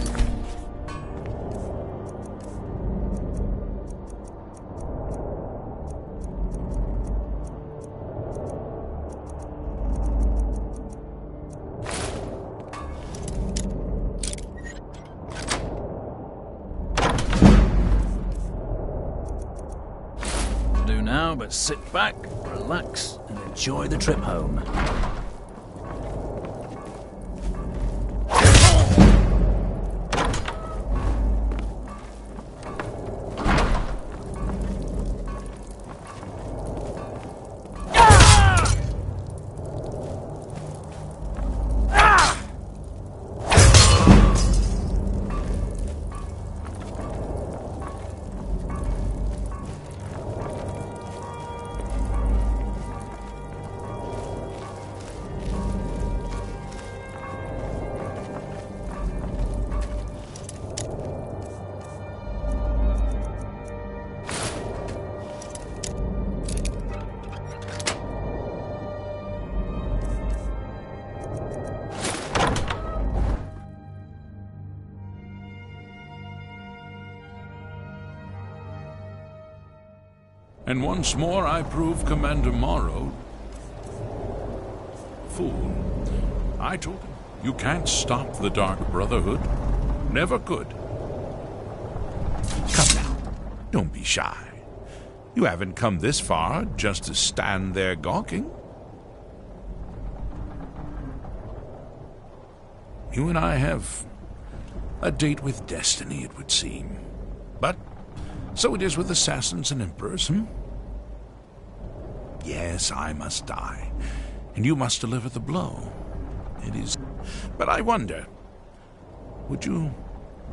Do now but sit back, relax, and enjoy the trip home. And once more I prove Commander Morrow fool. I told him, you can't stop the Dark Brotherhood. Never could. Come now, don't be shy. You haven't come this far just to stand there gawking. You and I have a date with destiny, it would seem. But so it is with assassins and emperors, Yes, I must die, and you must deliver the blow. It is... But I wonder, would you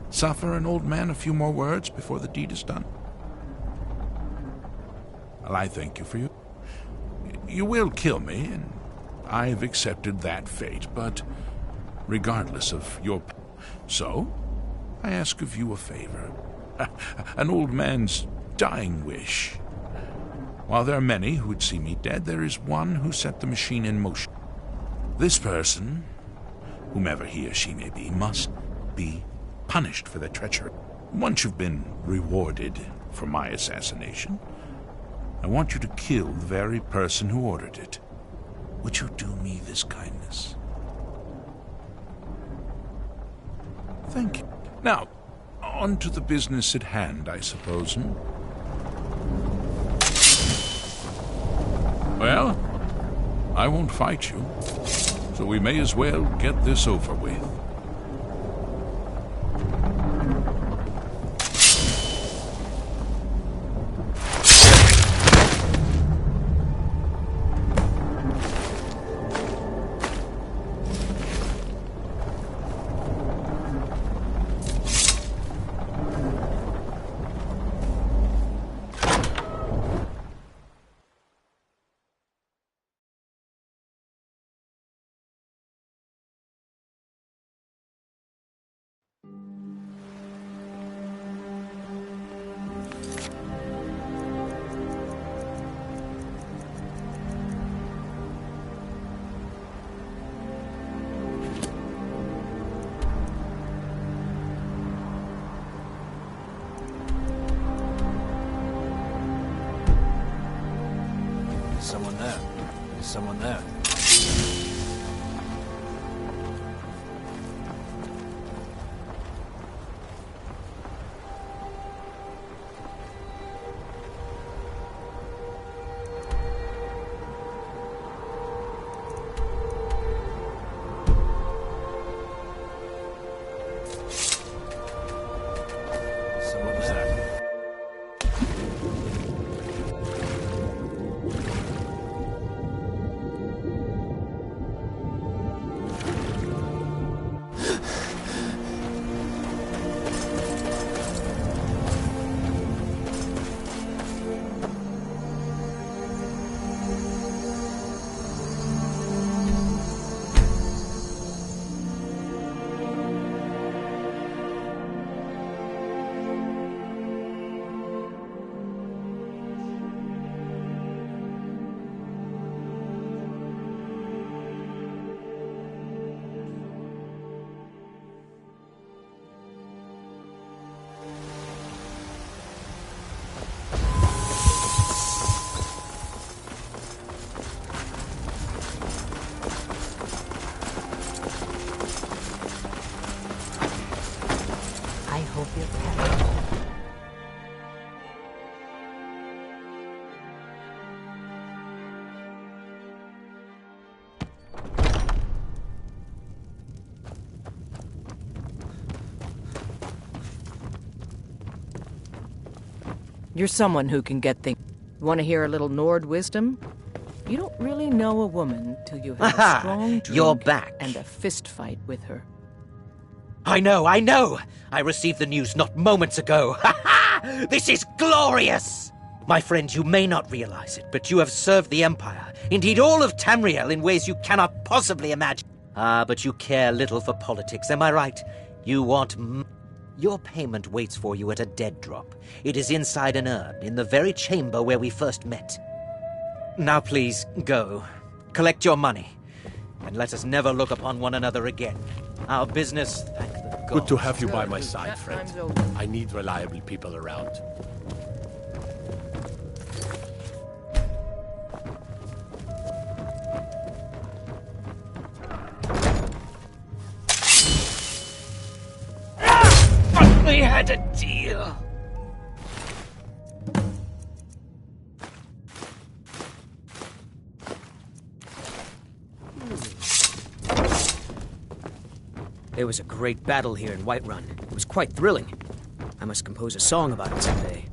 suffer an old man a few more words before the deed is done? Well, I thank you for you. You will kill me, and I have accepted that fate, but regardless of your... So, I ask of you a favor. An old man's dying wish. While there are many who would see me dead, there is one who set the machine in motion. This person, whomever he or she may be, must be punished for their treachery. Once you've been rewarded for my assassination, I want you to kill the very person who ordered it. Would you do me this kindness? Thank you. Now, on to the business at hand, I suppose, Well, I won't fight you, so we may as well get this over with. Someone there. There's someone there. Someone was there. I hope you're happy. You're someone who can get things. Want to hear a little Nord wisdom? You don't really know a woman till you have a strong drink You're back. and a fist fight with her. I know! I received the news not moments ago. Ha ha! This is glorious! My friend, you may not realize it, but you have served the Empire, indeed all of Tamriel, in ways you cannot possibly imagine. But you care little for politics, am I right? You want Your payment waits for you at a dead drop. It is inside an urn, in the very chamber where we first met. Now please, go. Collect your money. And let us never look upon one another again. Our business, thank the gods. Good to have you by my side, friend. I need reliable people around. We had a deal. There was a great battle here in Whiterun. It was quite thrilling. I must compose a song about it someday.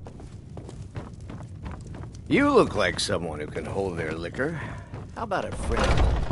You look like someone who can hold their liquor. How about a friend?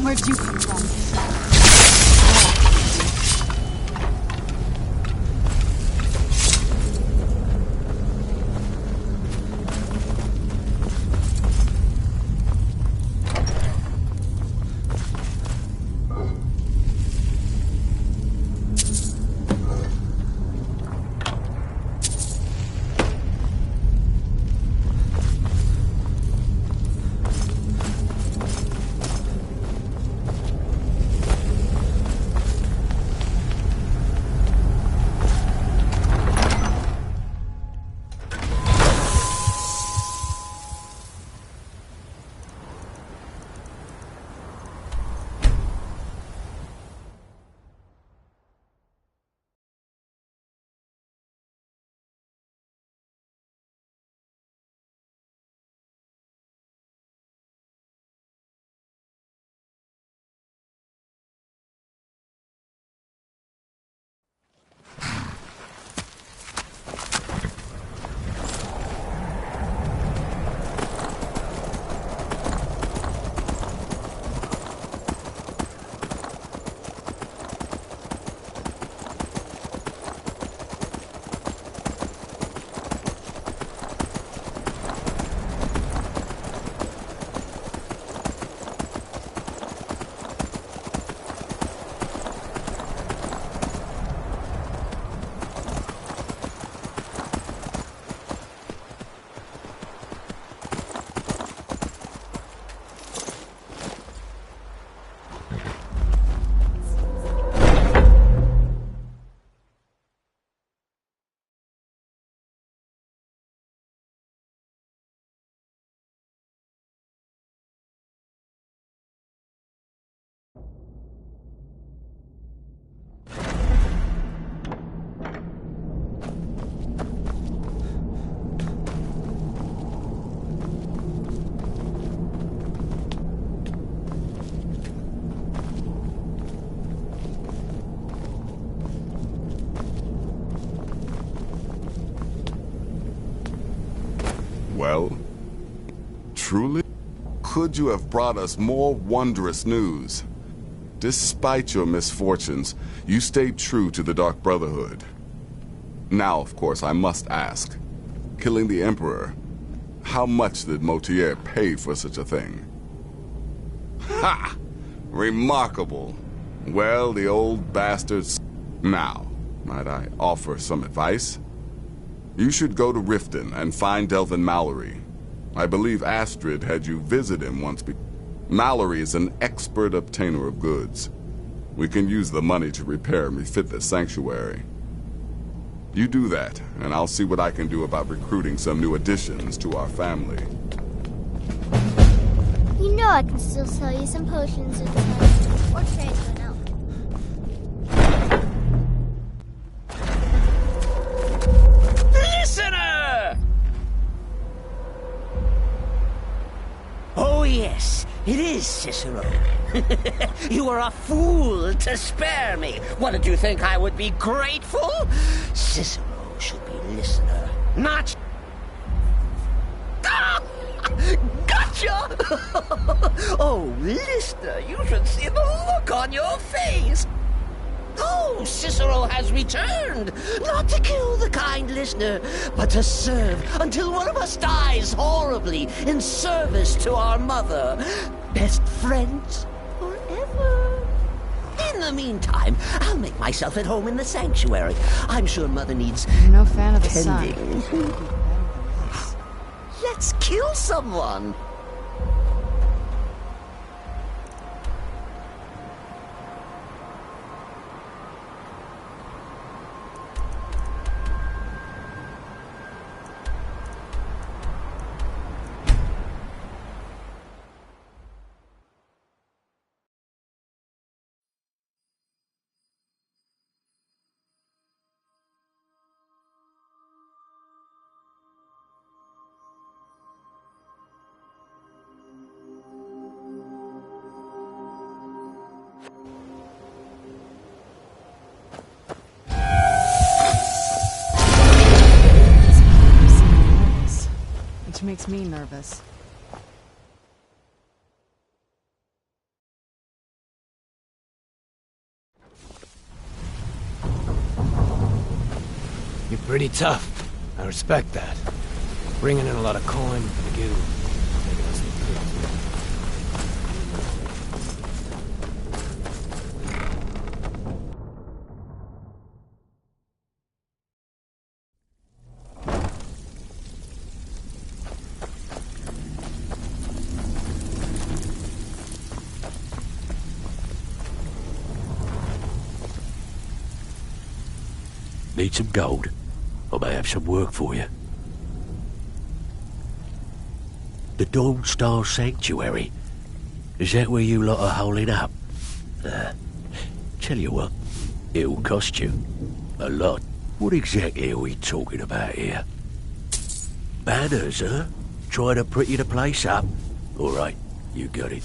Where'd you come from? Well, truly? Could you have brought us more wondrous news? Despite your misfortunes, you stayed true to the Dark Brotherhood. Now, of course, I must ask. Killing the Emperor, how much did Motier pay for such a thing? Ha! Remarkable. Well, the old bastards... Now, might I offer some advice? You should go to Riften and find Delvin Mallory. I believe Astrid had you visit him once before. Mallory is an expert obtainer of goods. We can use the money to repair and refit the sanctuary. You do that, and I'll see what I can do about recruiting some new additions to our family. You know I can still sell you some potions inside, or trade you an elk. Listener! Oh yes, it is Cicero. You were a fool to spare me. What, did you think I would be grateful? Cicero should be listener, not... Ah! Gotcha! Oh, listener, you should see the look on your face. Oh, Cicero has returned, not to kill the kind listener, but to serve until one of us dies horribly in service to our mother. Best friends forever. In the meantime, I'll make myself at home in the sanctuary. I'm sure Mother needs... I'm no fan of the sun. Let's kill someone. Which makes me nervous. You're pretty tough. I respect that. Bringing in a lot of coin for the guild. Making us look good. Need some gold? I may have some work for you. The Dawn Star Sanctuary. Is that where you lot are holding up? Tell you what, it'll cost you a lot. What exactly are we talking about here? Banners, huh? Trying to pretty the place up? Alright, you got it.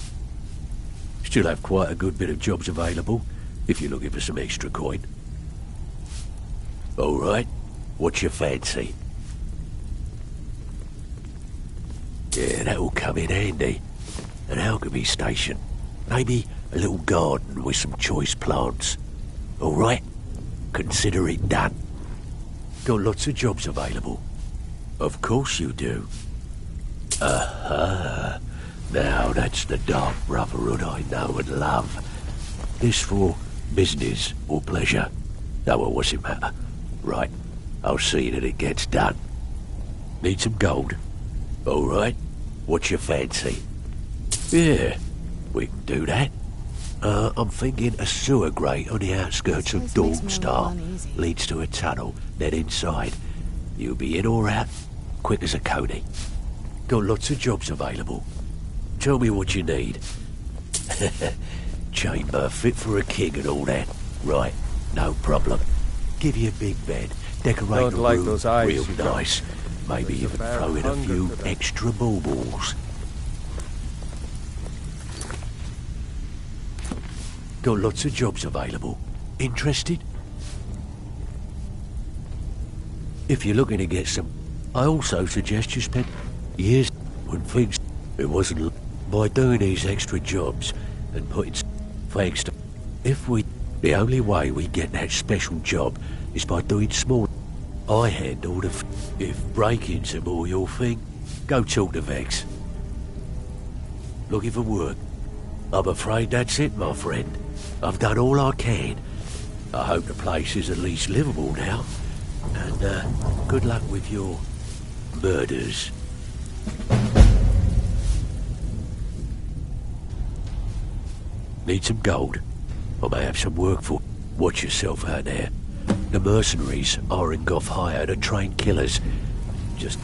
Still have quite a good bit of jobs available, if you're looking for some extra coin. Alright, what's your fancy? Yeah, that'll come in handy. An alchemy station. Maybe a little garden with some choice plants. Alright, consider it done. Got lots of jobs available. Of course you do. Aha. Now that's the Dark Brotherhood I know and love. This for business or pleasure? Oh, well, what's it matter? Right, I'll see that it gets done. Need some gold? Alright, what's your fancy? Yeah, we can do that. I'm thinking a sewer grate on the outskirts of Dawnstar leads to a tunnel, then inside. You'll be in or out, quick as a coney. Got lots of jobs available. Tell me what you need. Chamber fit for a king and all that. Right, no problem. Give you a big bed, decorate the room those eyes real nice. Maybe even throw in a few extra baubles. Got lots of jobs available. Interested? If you're looking to get some, I also suggest you spend... Years when things... It wasn't by doing these extra jobs and putting thanks to... If we... The only way we get that special job is by doing small... I handle the... If break-ins are more your thing, go talk to Vex. Looking for work? I'm afraid that's it, my friend. I've done all I can. I hope the place is at least livable now. And, good luck with your... murders. Need some gold? I may have some work for... Watch yourself out there. The mercenaries are in Goth hire to train killers. Just...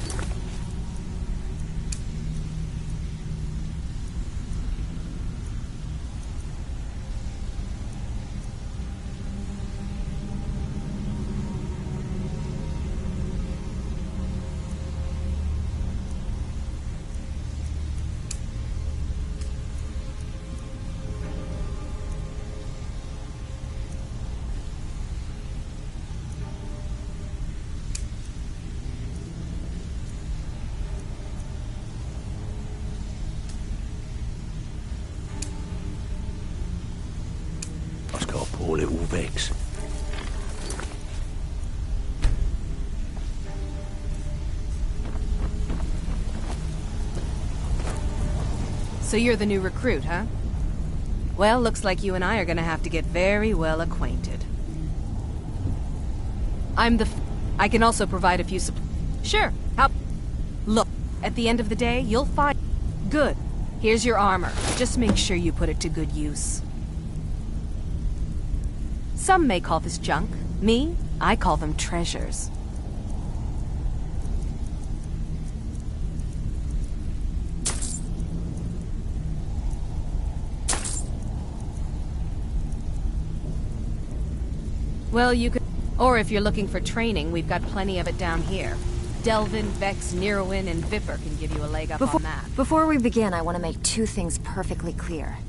Poor little Vex. So you're the new recruit, huh? Well, looks like you and I are gonna have to get very well acquainted. I can also provide a few Sure, Look, at the end of the day, you'll find... Good. Here's your armor. Just make sure you put it to good use. Some may call this junk. Me, I call them treasures. Well, you could... Or if you're looking for training, we've got plenty of it down here. Delvin, Vex, Neruin, and Viper can give you a leg up on that. Before we begin, I want to make two things perfectly clear.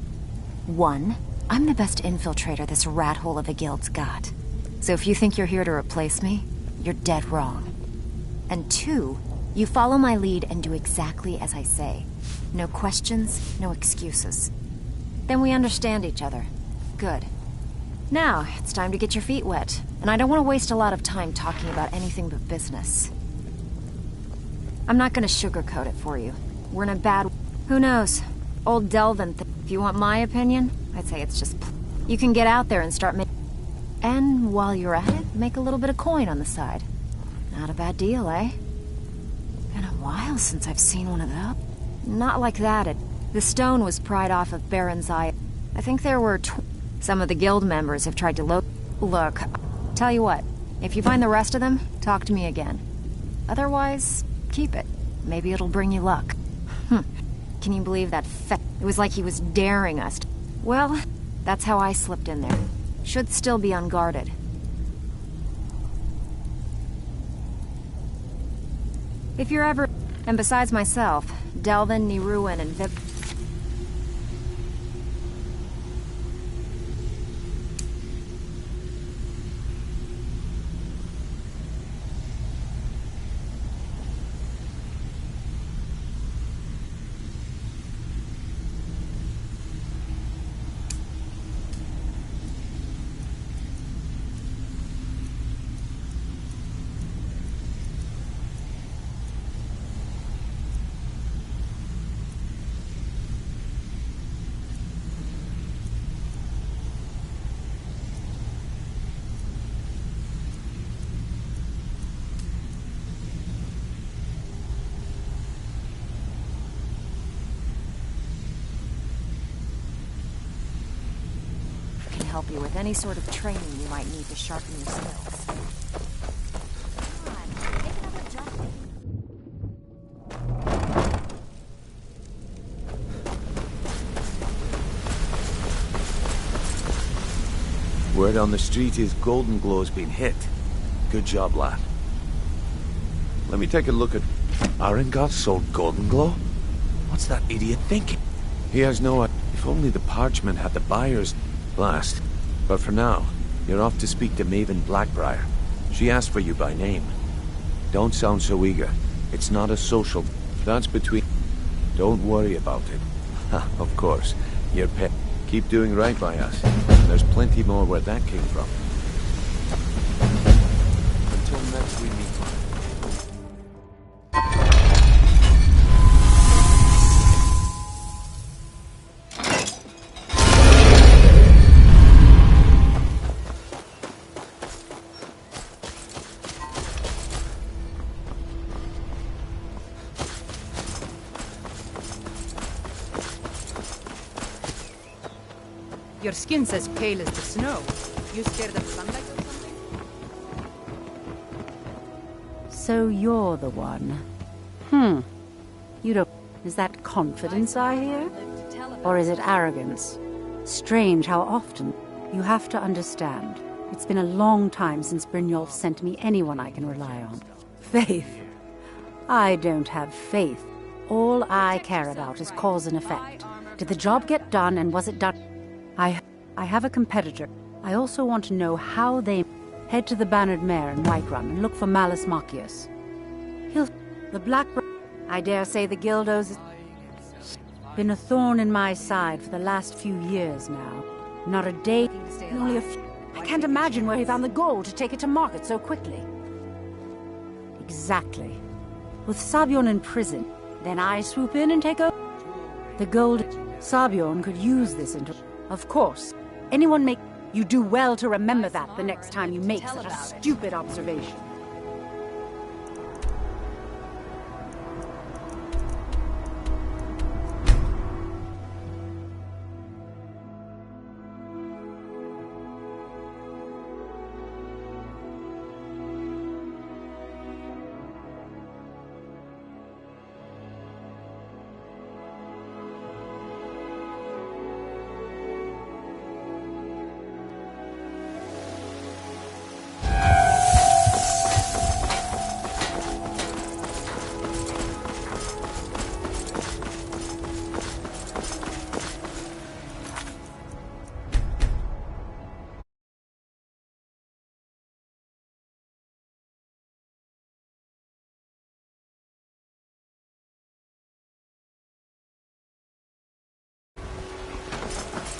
One, I'm the best infiltrator this rat hole of a guild's got. So if you think you're here to replace me, you're dead wrong. And two, you follow my lead and do exactly as I say. No questions, no excuses. Then we understand each other. Good. Now, it's time to get your feet wet. And I don't want to waste a lot of time talking about anything but business. I'm not gonna sugarcoat it for you. We're in a bad... Who knows? Old Delvin if you want my opinion, I'd say it's just... You can get out there and start making... And while you're at it, make a little bit of coin on the side. Not a bad deal, eh? Been a while since I've seen one of those. Not like that. The stone was pried off of Baron's eye. I think there were... Some of the guild members have tried to Look, tell you what. If you find the rest of them, talk to me again. Otherwise, keep it. Maybe it'll bring you luck. Can you believe that It was like he was daring us. Well, that's how I slipped in there. Should still be unguarded. If you're ever... And besides myself, Delvin, Neruin, and Vip... help you with any sort of training you might need to sharpen your skills. Come on, take another job. Word on the street is Golden Glow's been hit. Good job, lad. Let me take a look at... Arengoth sold Golden Glow? What's that idiot thinking? He has no... If only the parchment had the buyer's last. But for now, you're off to speak to Maven Blackbriar. She asked for you by name. Don't sound so eager. It's not a social... That's between... Don't worry about it. Of course. Your pet. Keep doing right by us. There's plenty more where that came from. Until next we meet. Your skin's as pale as the snow. You scared of sunlight or something? So you're the one. You don't... Is that confidence I hear? Or is it arrogance? Strange how often... You have to understand. It's been a long time since Brynjolf sent me anyone I can rely on. Faith. I don't have faith. All I care about is cause and effect. Did the job get done, and was it done? I have a competitor. I also want to know how they... Head to the Bannered Mare in Whiterun and look for Malus Macius. The Black... I dare say the Gildos... Been a thorn in my side for the last few years now. Not a day, only a few... I can't imagine where he found the gold to take it to market so quickly. Exactly. With Sabjorn in prison, then I swoop in and take over. The gold... Sabjorn could use this into... Of course. Anyone make... You do well to remember that the next time you make such a stupid observation.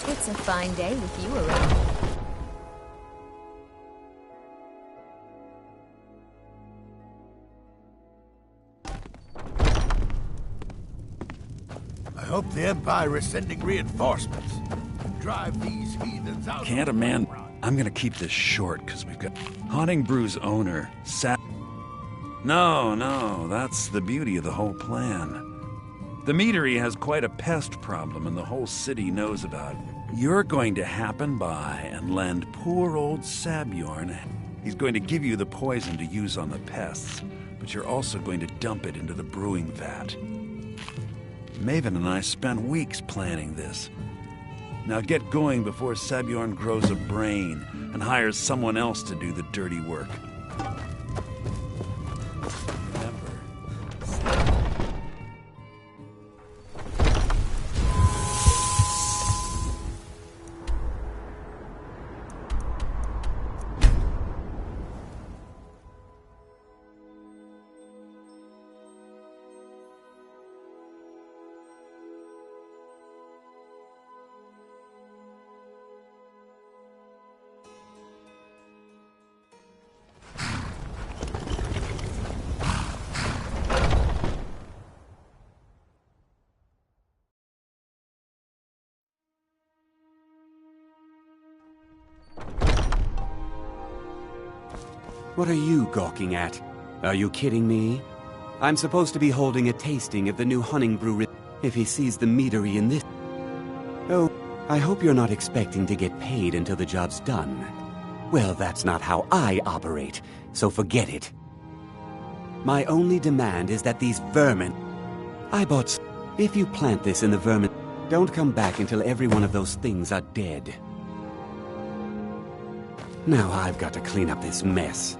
It's a fine day with you around. I hope the Empire is sending reinforcements. Drive these heathens out. Can't a man... I'm gonna keep this short, because we've got... Haunting Brew's owner, No, that's the beauty of the whole plan. The meadery has quite a pest problem, and the whole city knows about it. You're going to happen by and lend poor old Sabjorn. He's going to give you the poison to use on the pests, but you're also going to dump it into the brewing vat. Maven and I spent weeks planning this. Now get going before Sabjorn grows a brain and hires someone else to do the dirty work. What are you gawking at? Are you kidding me? I'm supposed to be holding a tasting of the new hunting brew if he sees the meadery in this. Oh, I hope you're not expecting to get paid until the job's done. Well, that's not how I operate, so forget it. My only demand is that these vermin... If you plant this in the vermin, don't come back until every one of those things are dead. Now I've got to clean up this mess.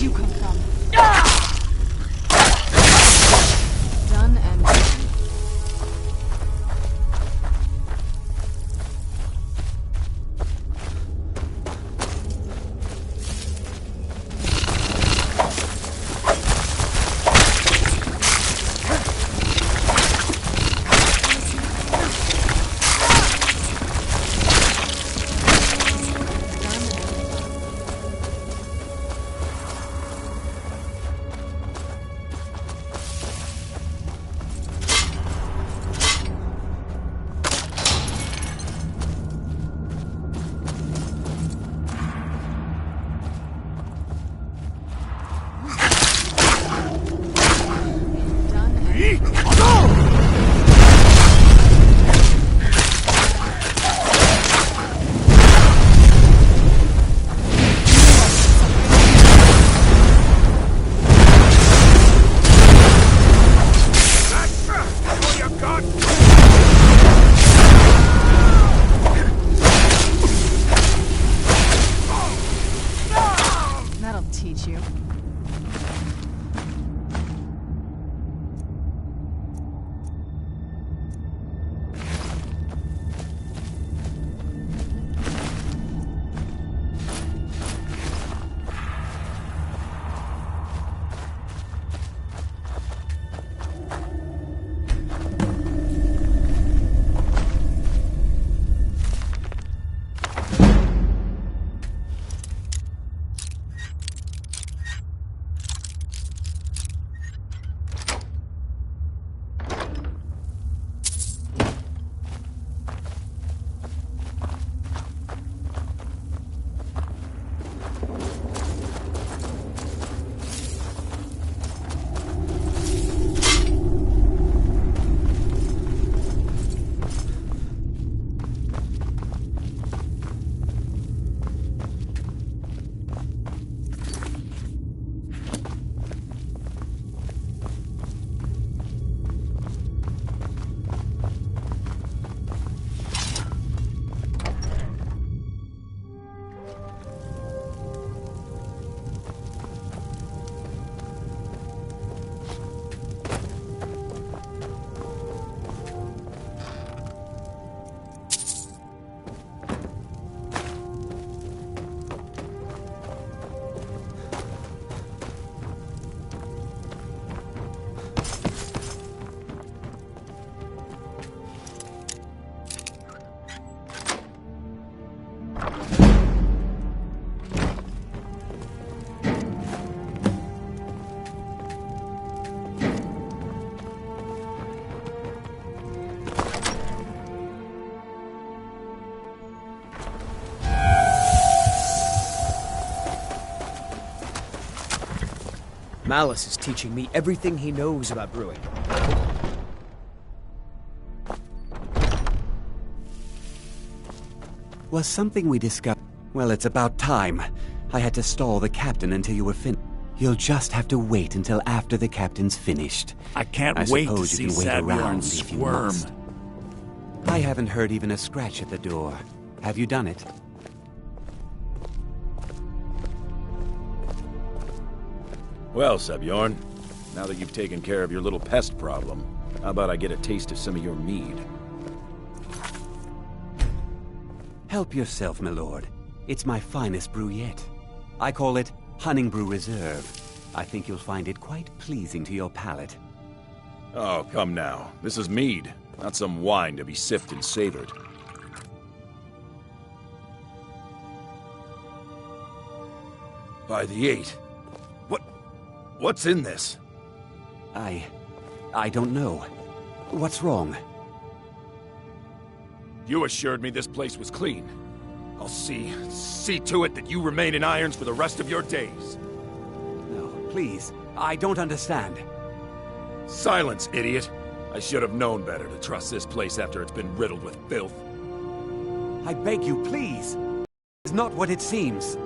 you come from? Done and done. That'll teach you. Malice is teaching me everything he knows about brewing. Was something we discussed? Well, it's about time. I had to stall the captain until you were finished. You'll just have to wait until after the captain's finished. I can't wait to see Sabjorn squirm. I haven't heard even a scratch at the door. Have you done it? Well, Sabjorn, now that you've taken care of your little pest problem, how about I get a taste of some of your mead? Help yourself, my lord. It's my finest brew yet. I call it Hunning Brew Reserve. I think you'll find it quite pleasing to your palate. Oh, come now. This is mead, not some wine to be sipped and savored. By the 8. What's in this? I don't know. What's wrong? You assured me this place was clean. I'll see to it that you remain in irons for the rest of your days. No, please. I don't understand. Silence, idiot. I should have known better to trust this place after it's been riddled with filth. I beg you, please. It's not what it seems.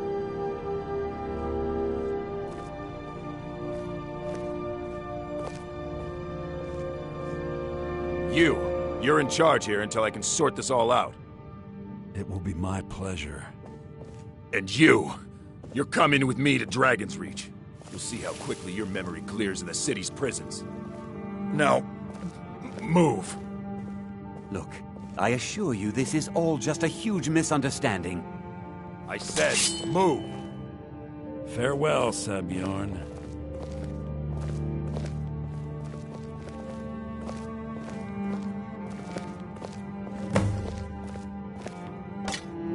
You're in charge here until I can sort this all out. It will be my pleasure. And you're coming with me to Dragon's Reach. We'll see how quickly your memory clears in the city's prisons. Now, move. Look, I assure you this is all just a huge misunderstanding. I said, move. Farewell, Sabjorn.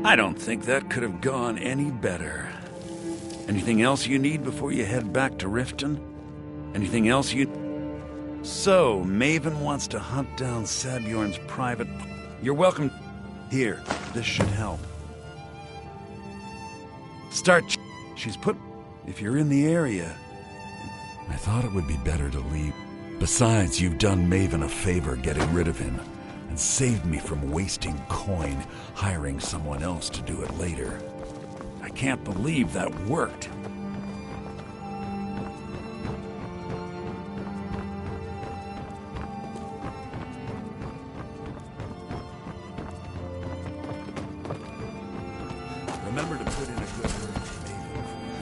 I don't think that could have gone any better. Anything else you need before you head back to Riften? Anything else you... So, Maven wants to hunt down Sabjorn's private... You're welcome. Here, this should help. Start... She's put... If you're in the area... I thought it would be better to leave. Besides, you've done Maven a favor getting rid of him, and saved me from wasting coin hiring someone else to do it later. I can't believe that worked. Remember to put in a good word for Maven for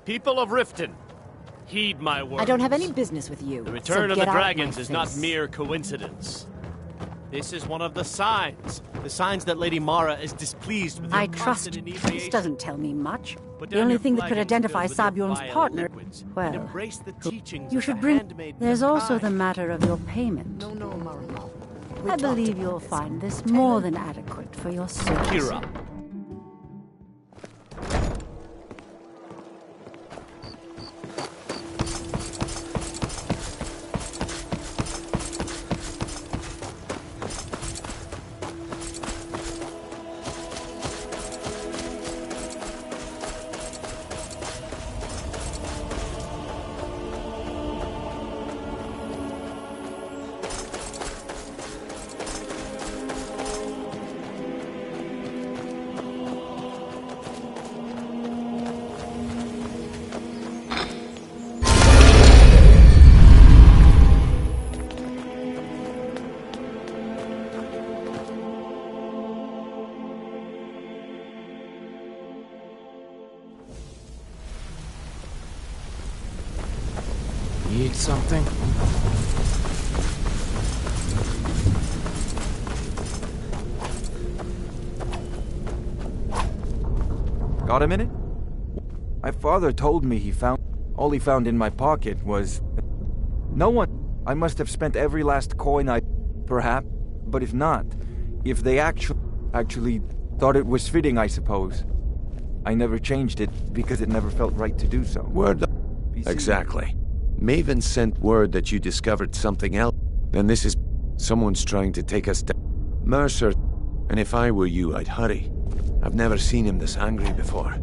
People of Riften, heed my words. I don't have any business with you. The return so of the get out dragons my is not face. mere coincidence. This is one of the signs. The signs that Lady Mara is displeased with your I trust constant you. This inebriation. doesn't tell me much. Put The down only your thing that could flagons identify filled with your Sabjorn's vile partner... liquids, and Well, embrace the teachings you of should the bring... handmaid There's also Mordecai. the matter of your payment. No, Mara. I believe you'll find this more than adequate for your service. Kira. Need something? Got a minute? My father told me all he found in my pocket was... No one... I must have spent every last coin perhaps, but if not, if they actually thought it was fitting, I suppose. I never changed it because it never felt right to do so. Word. Exactly. Maven sent word that you discovered something else. Then this is... Someone's trying to take us down. Mercer... And if I were you, I'd hurry. I've never seen him this angry before.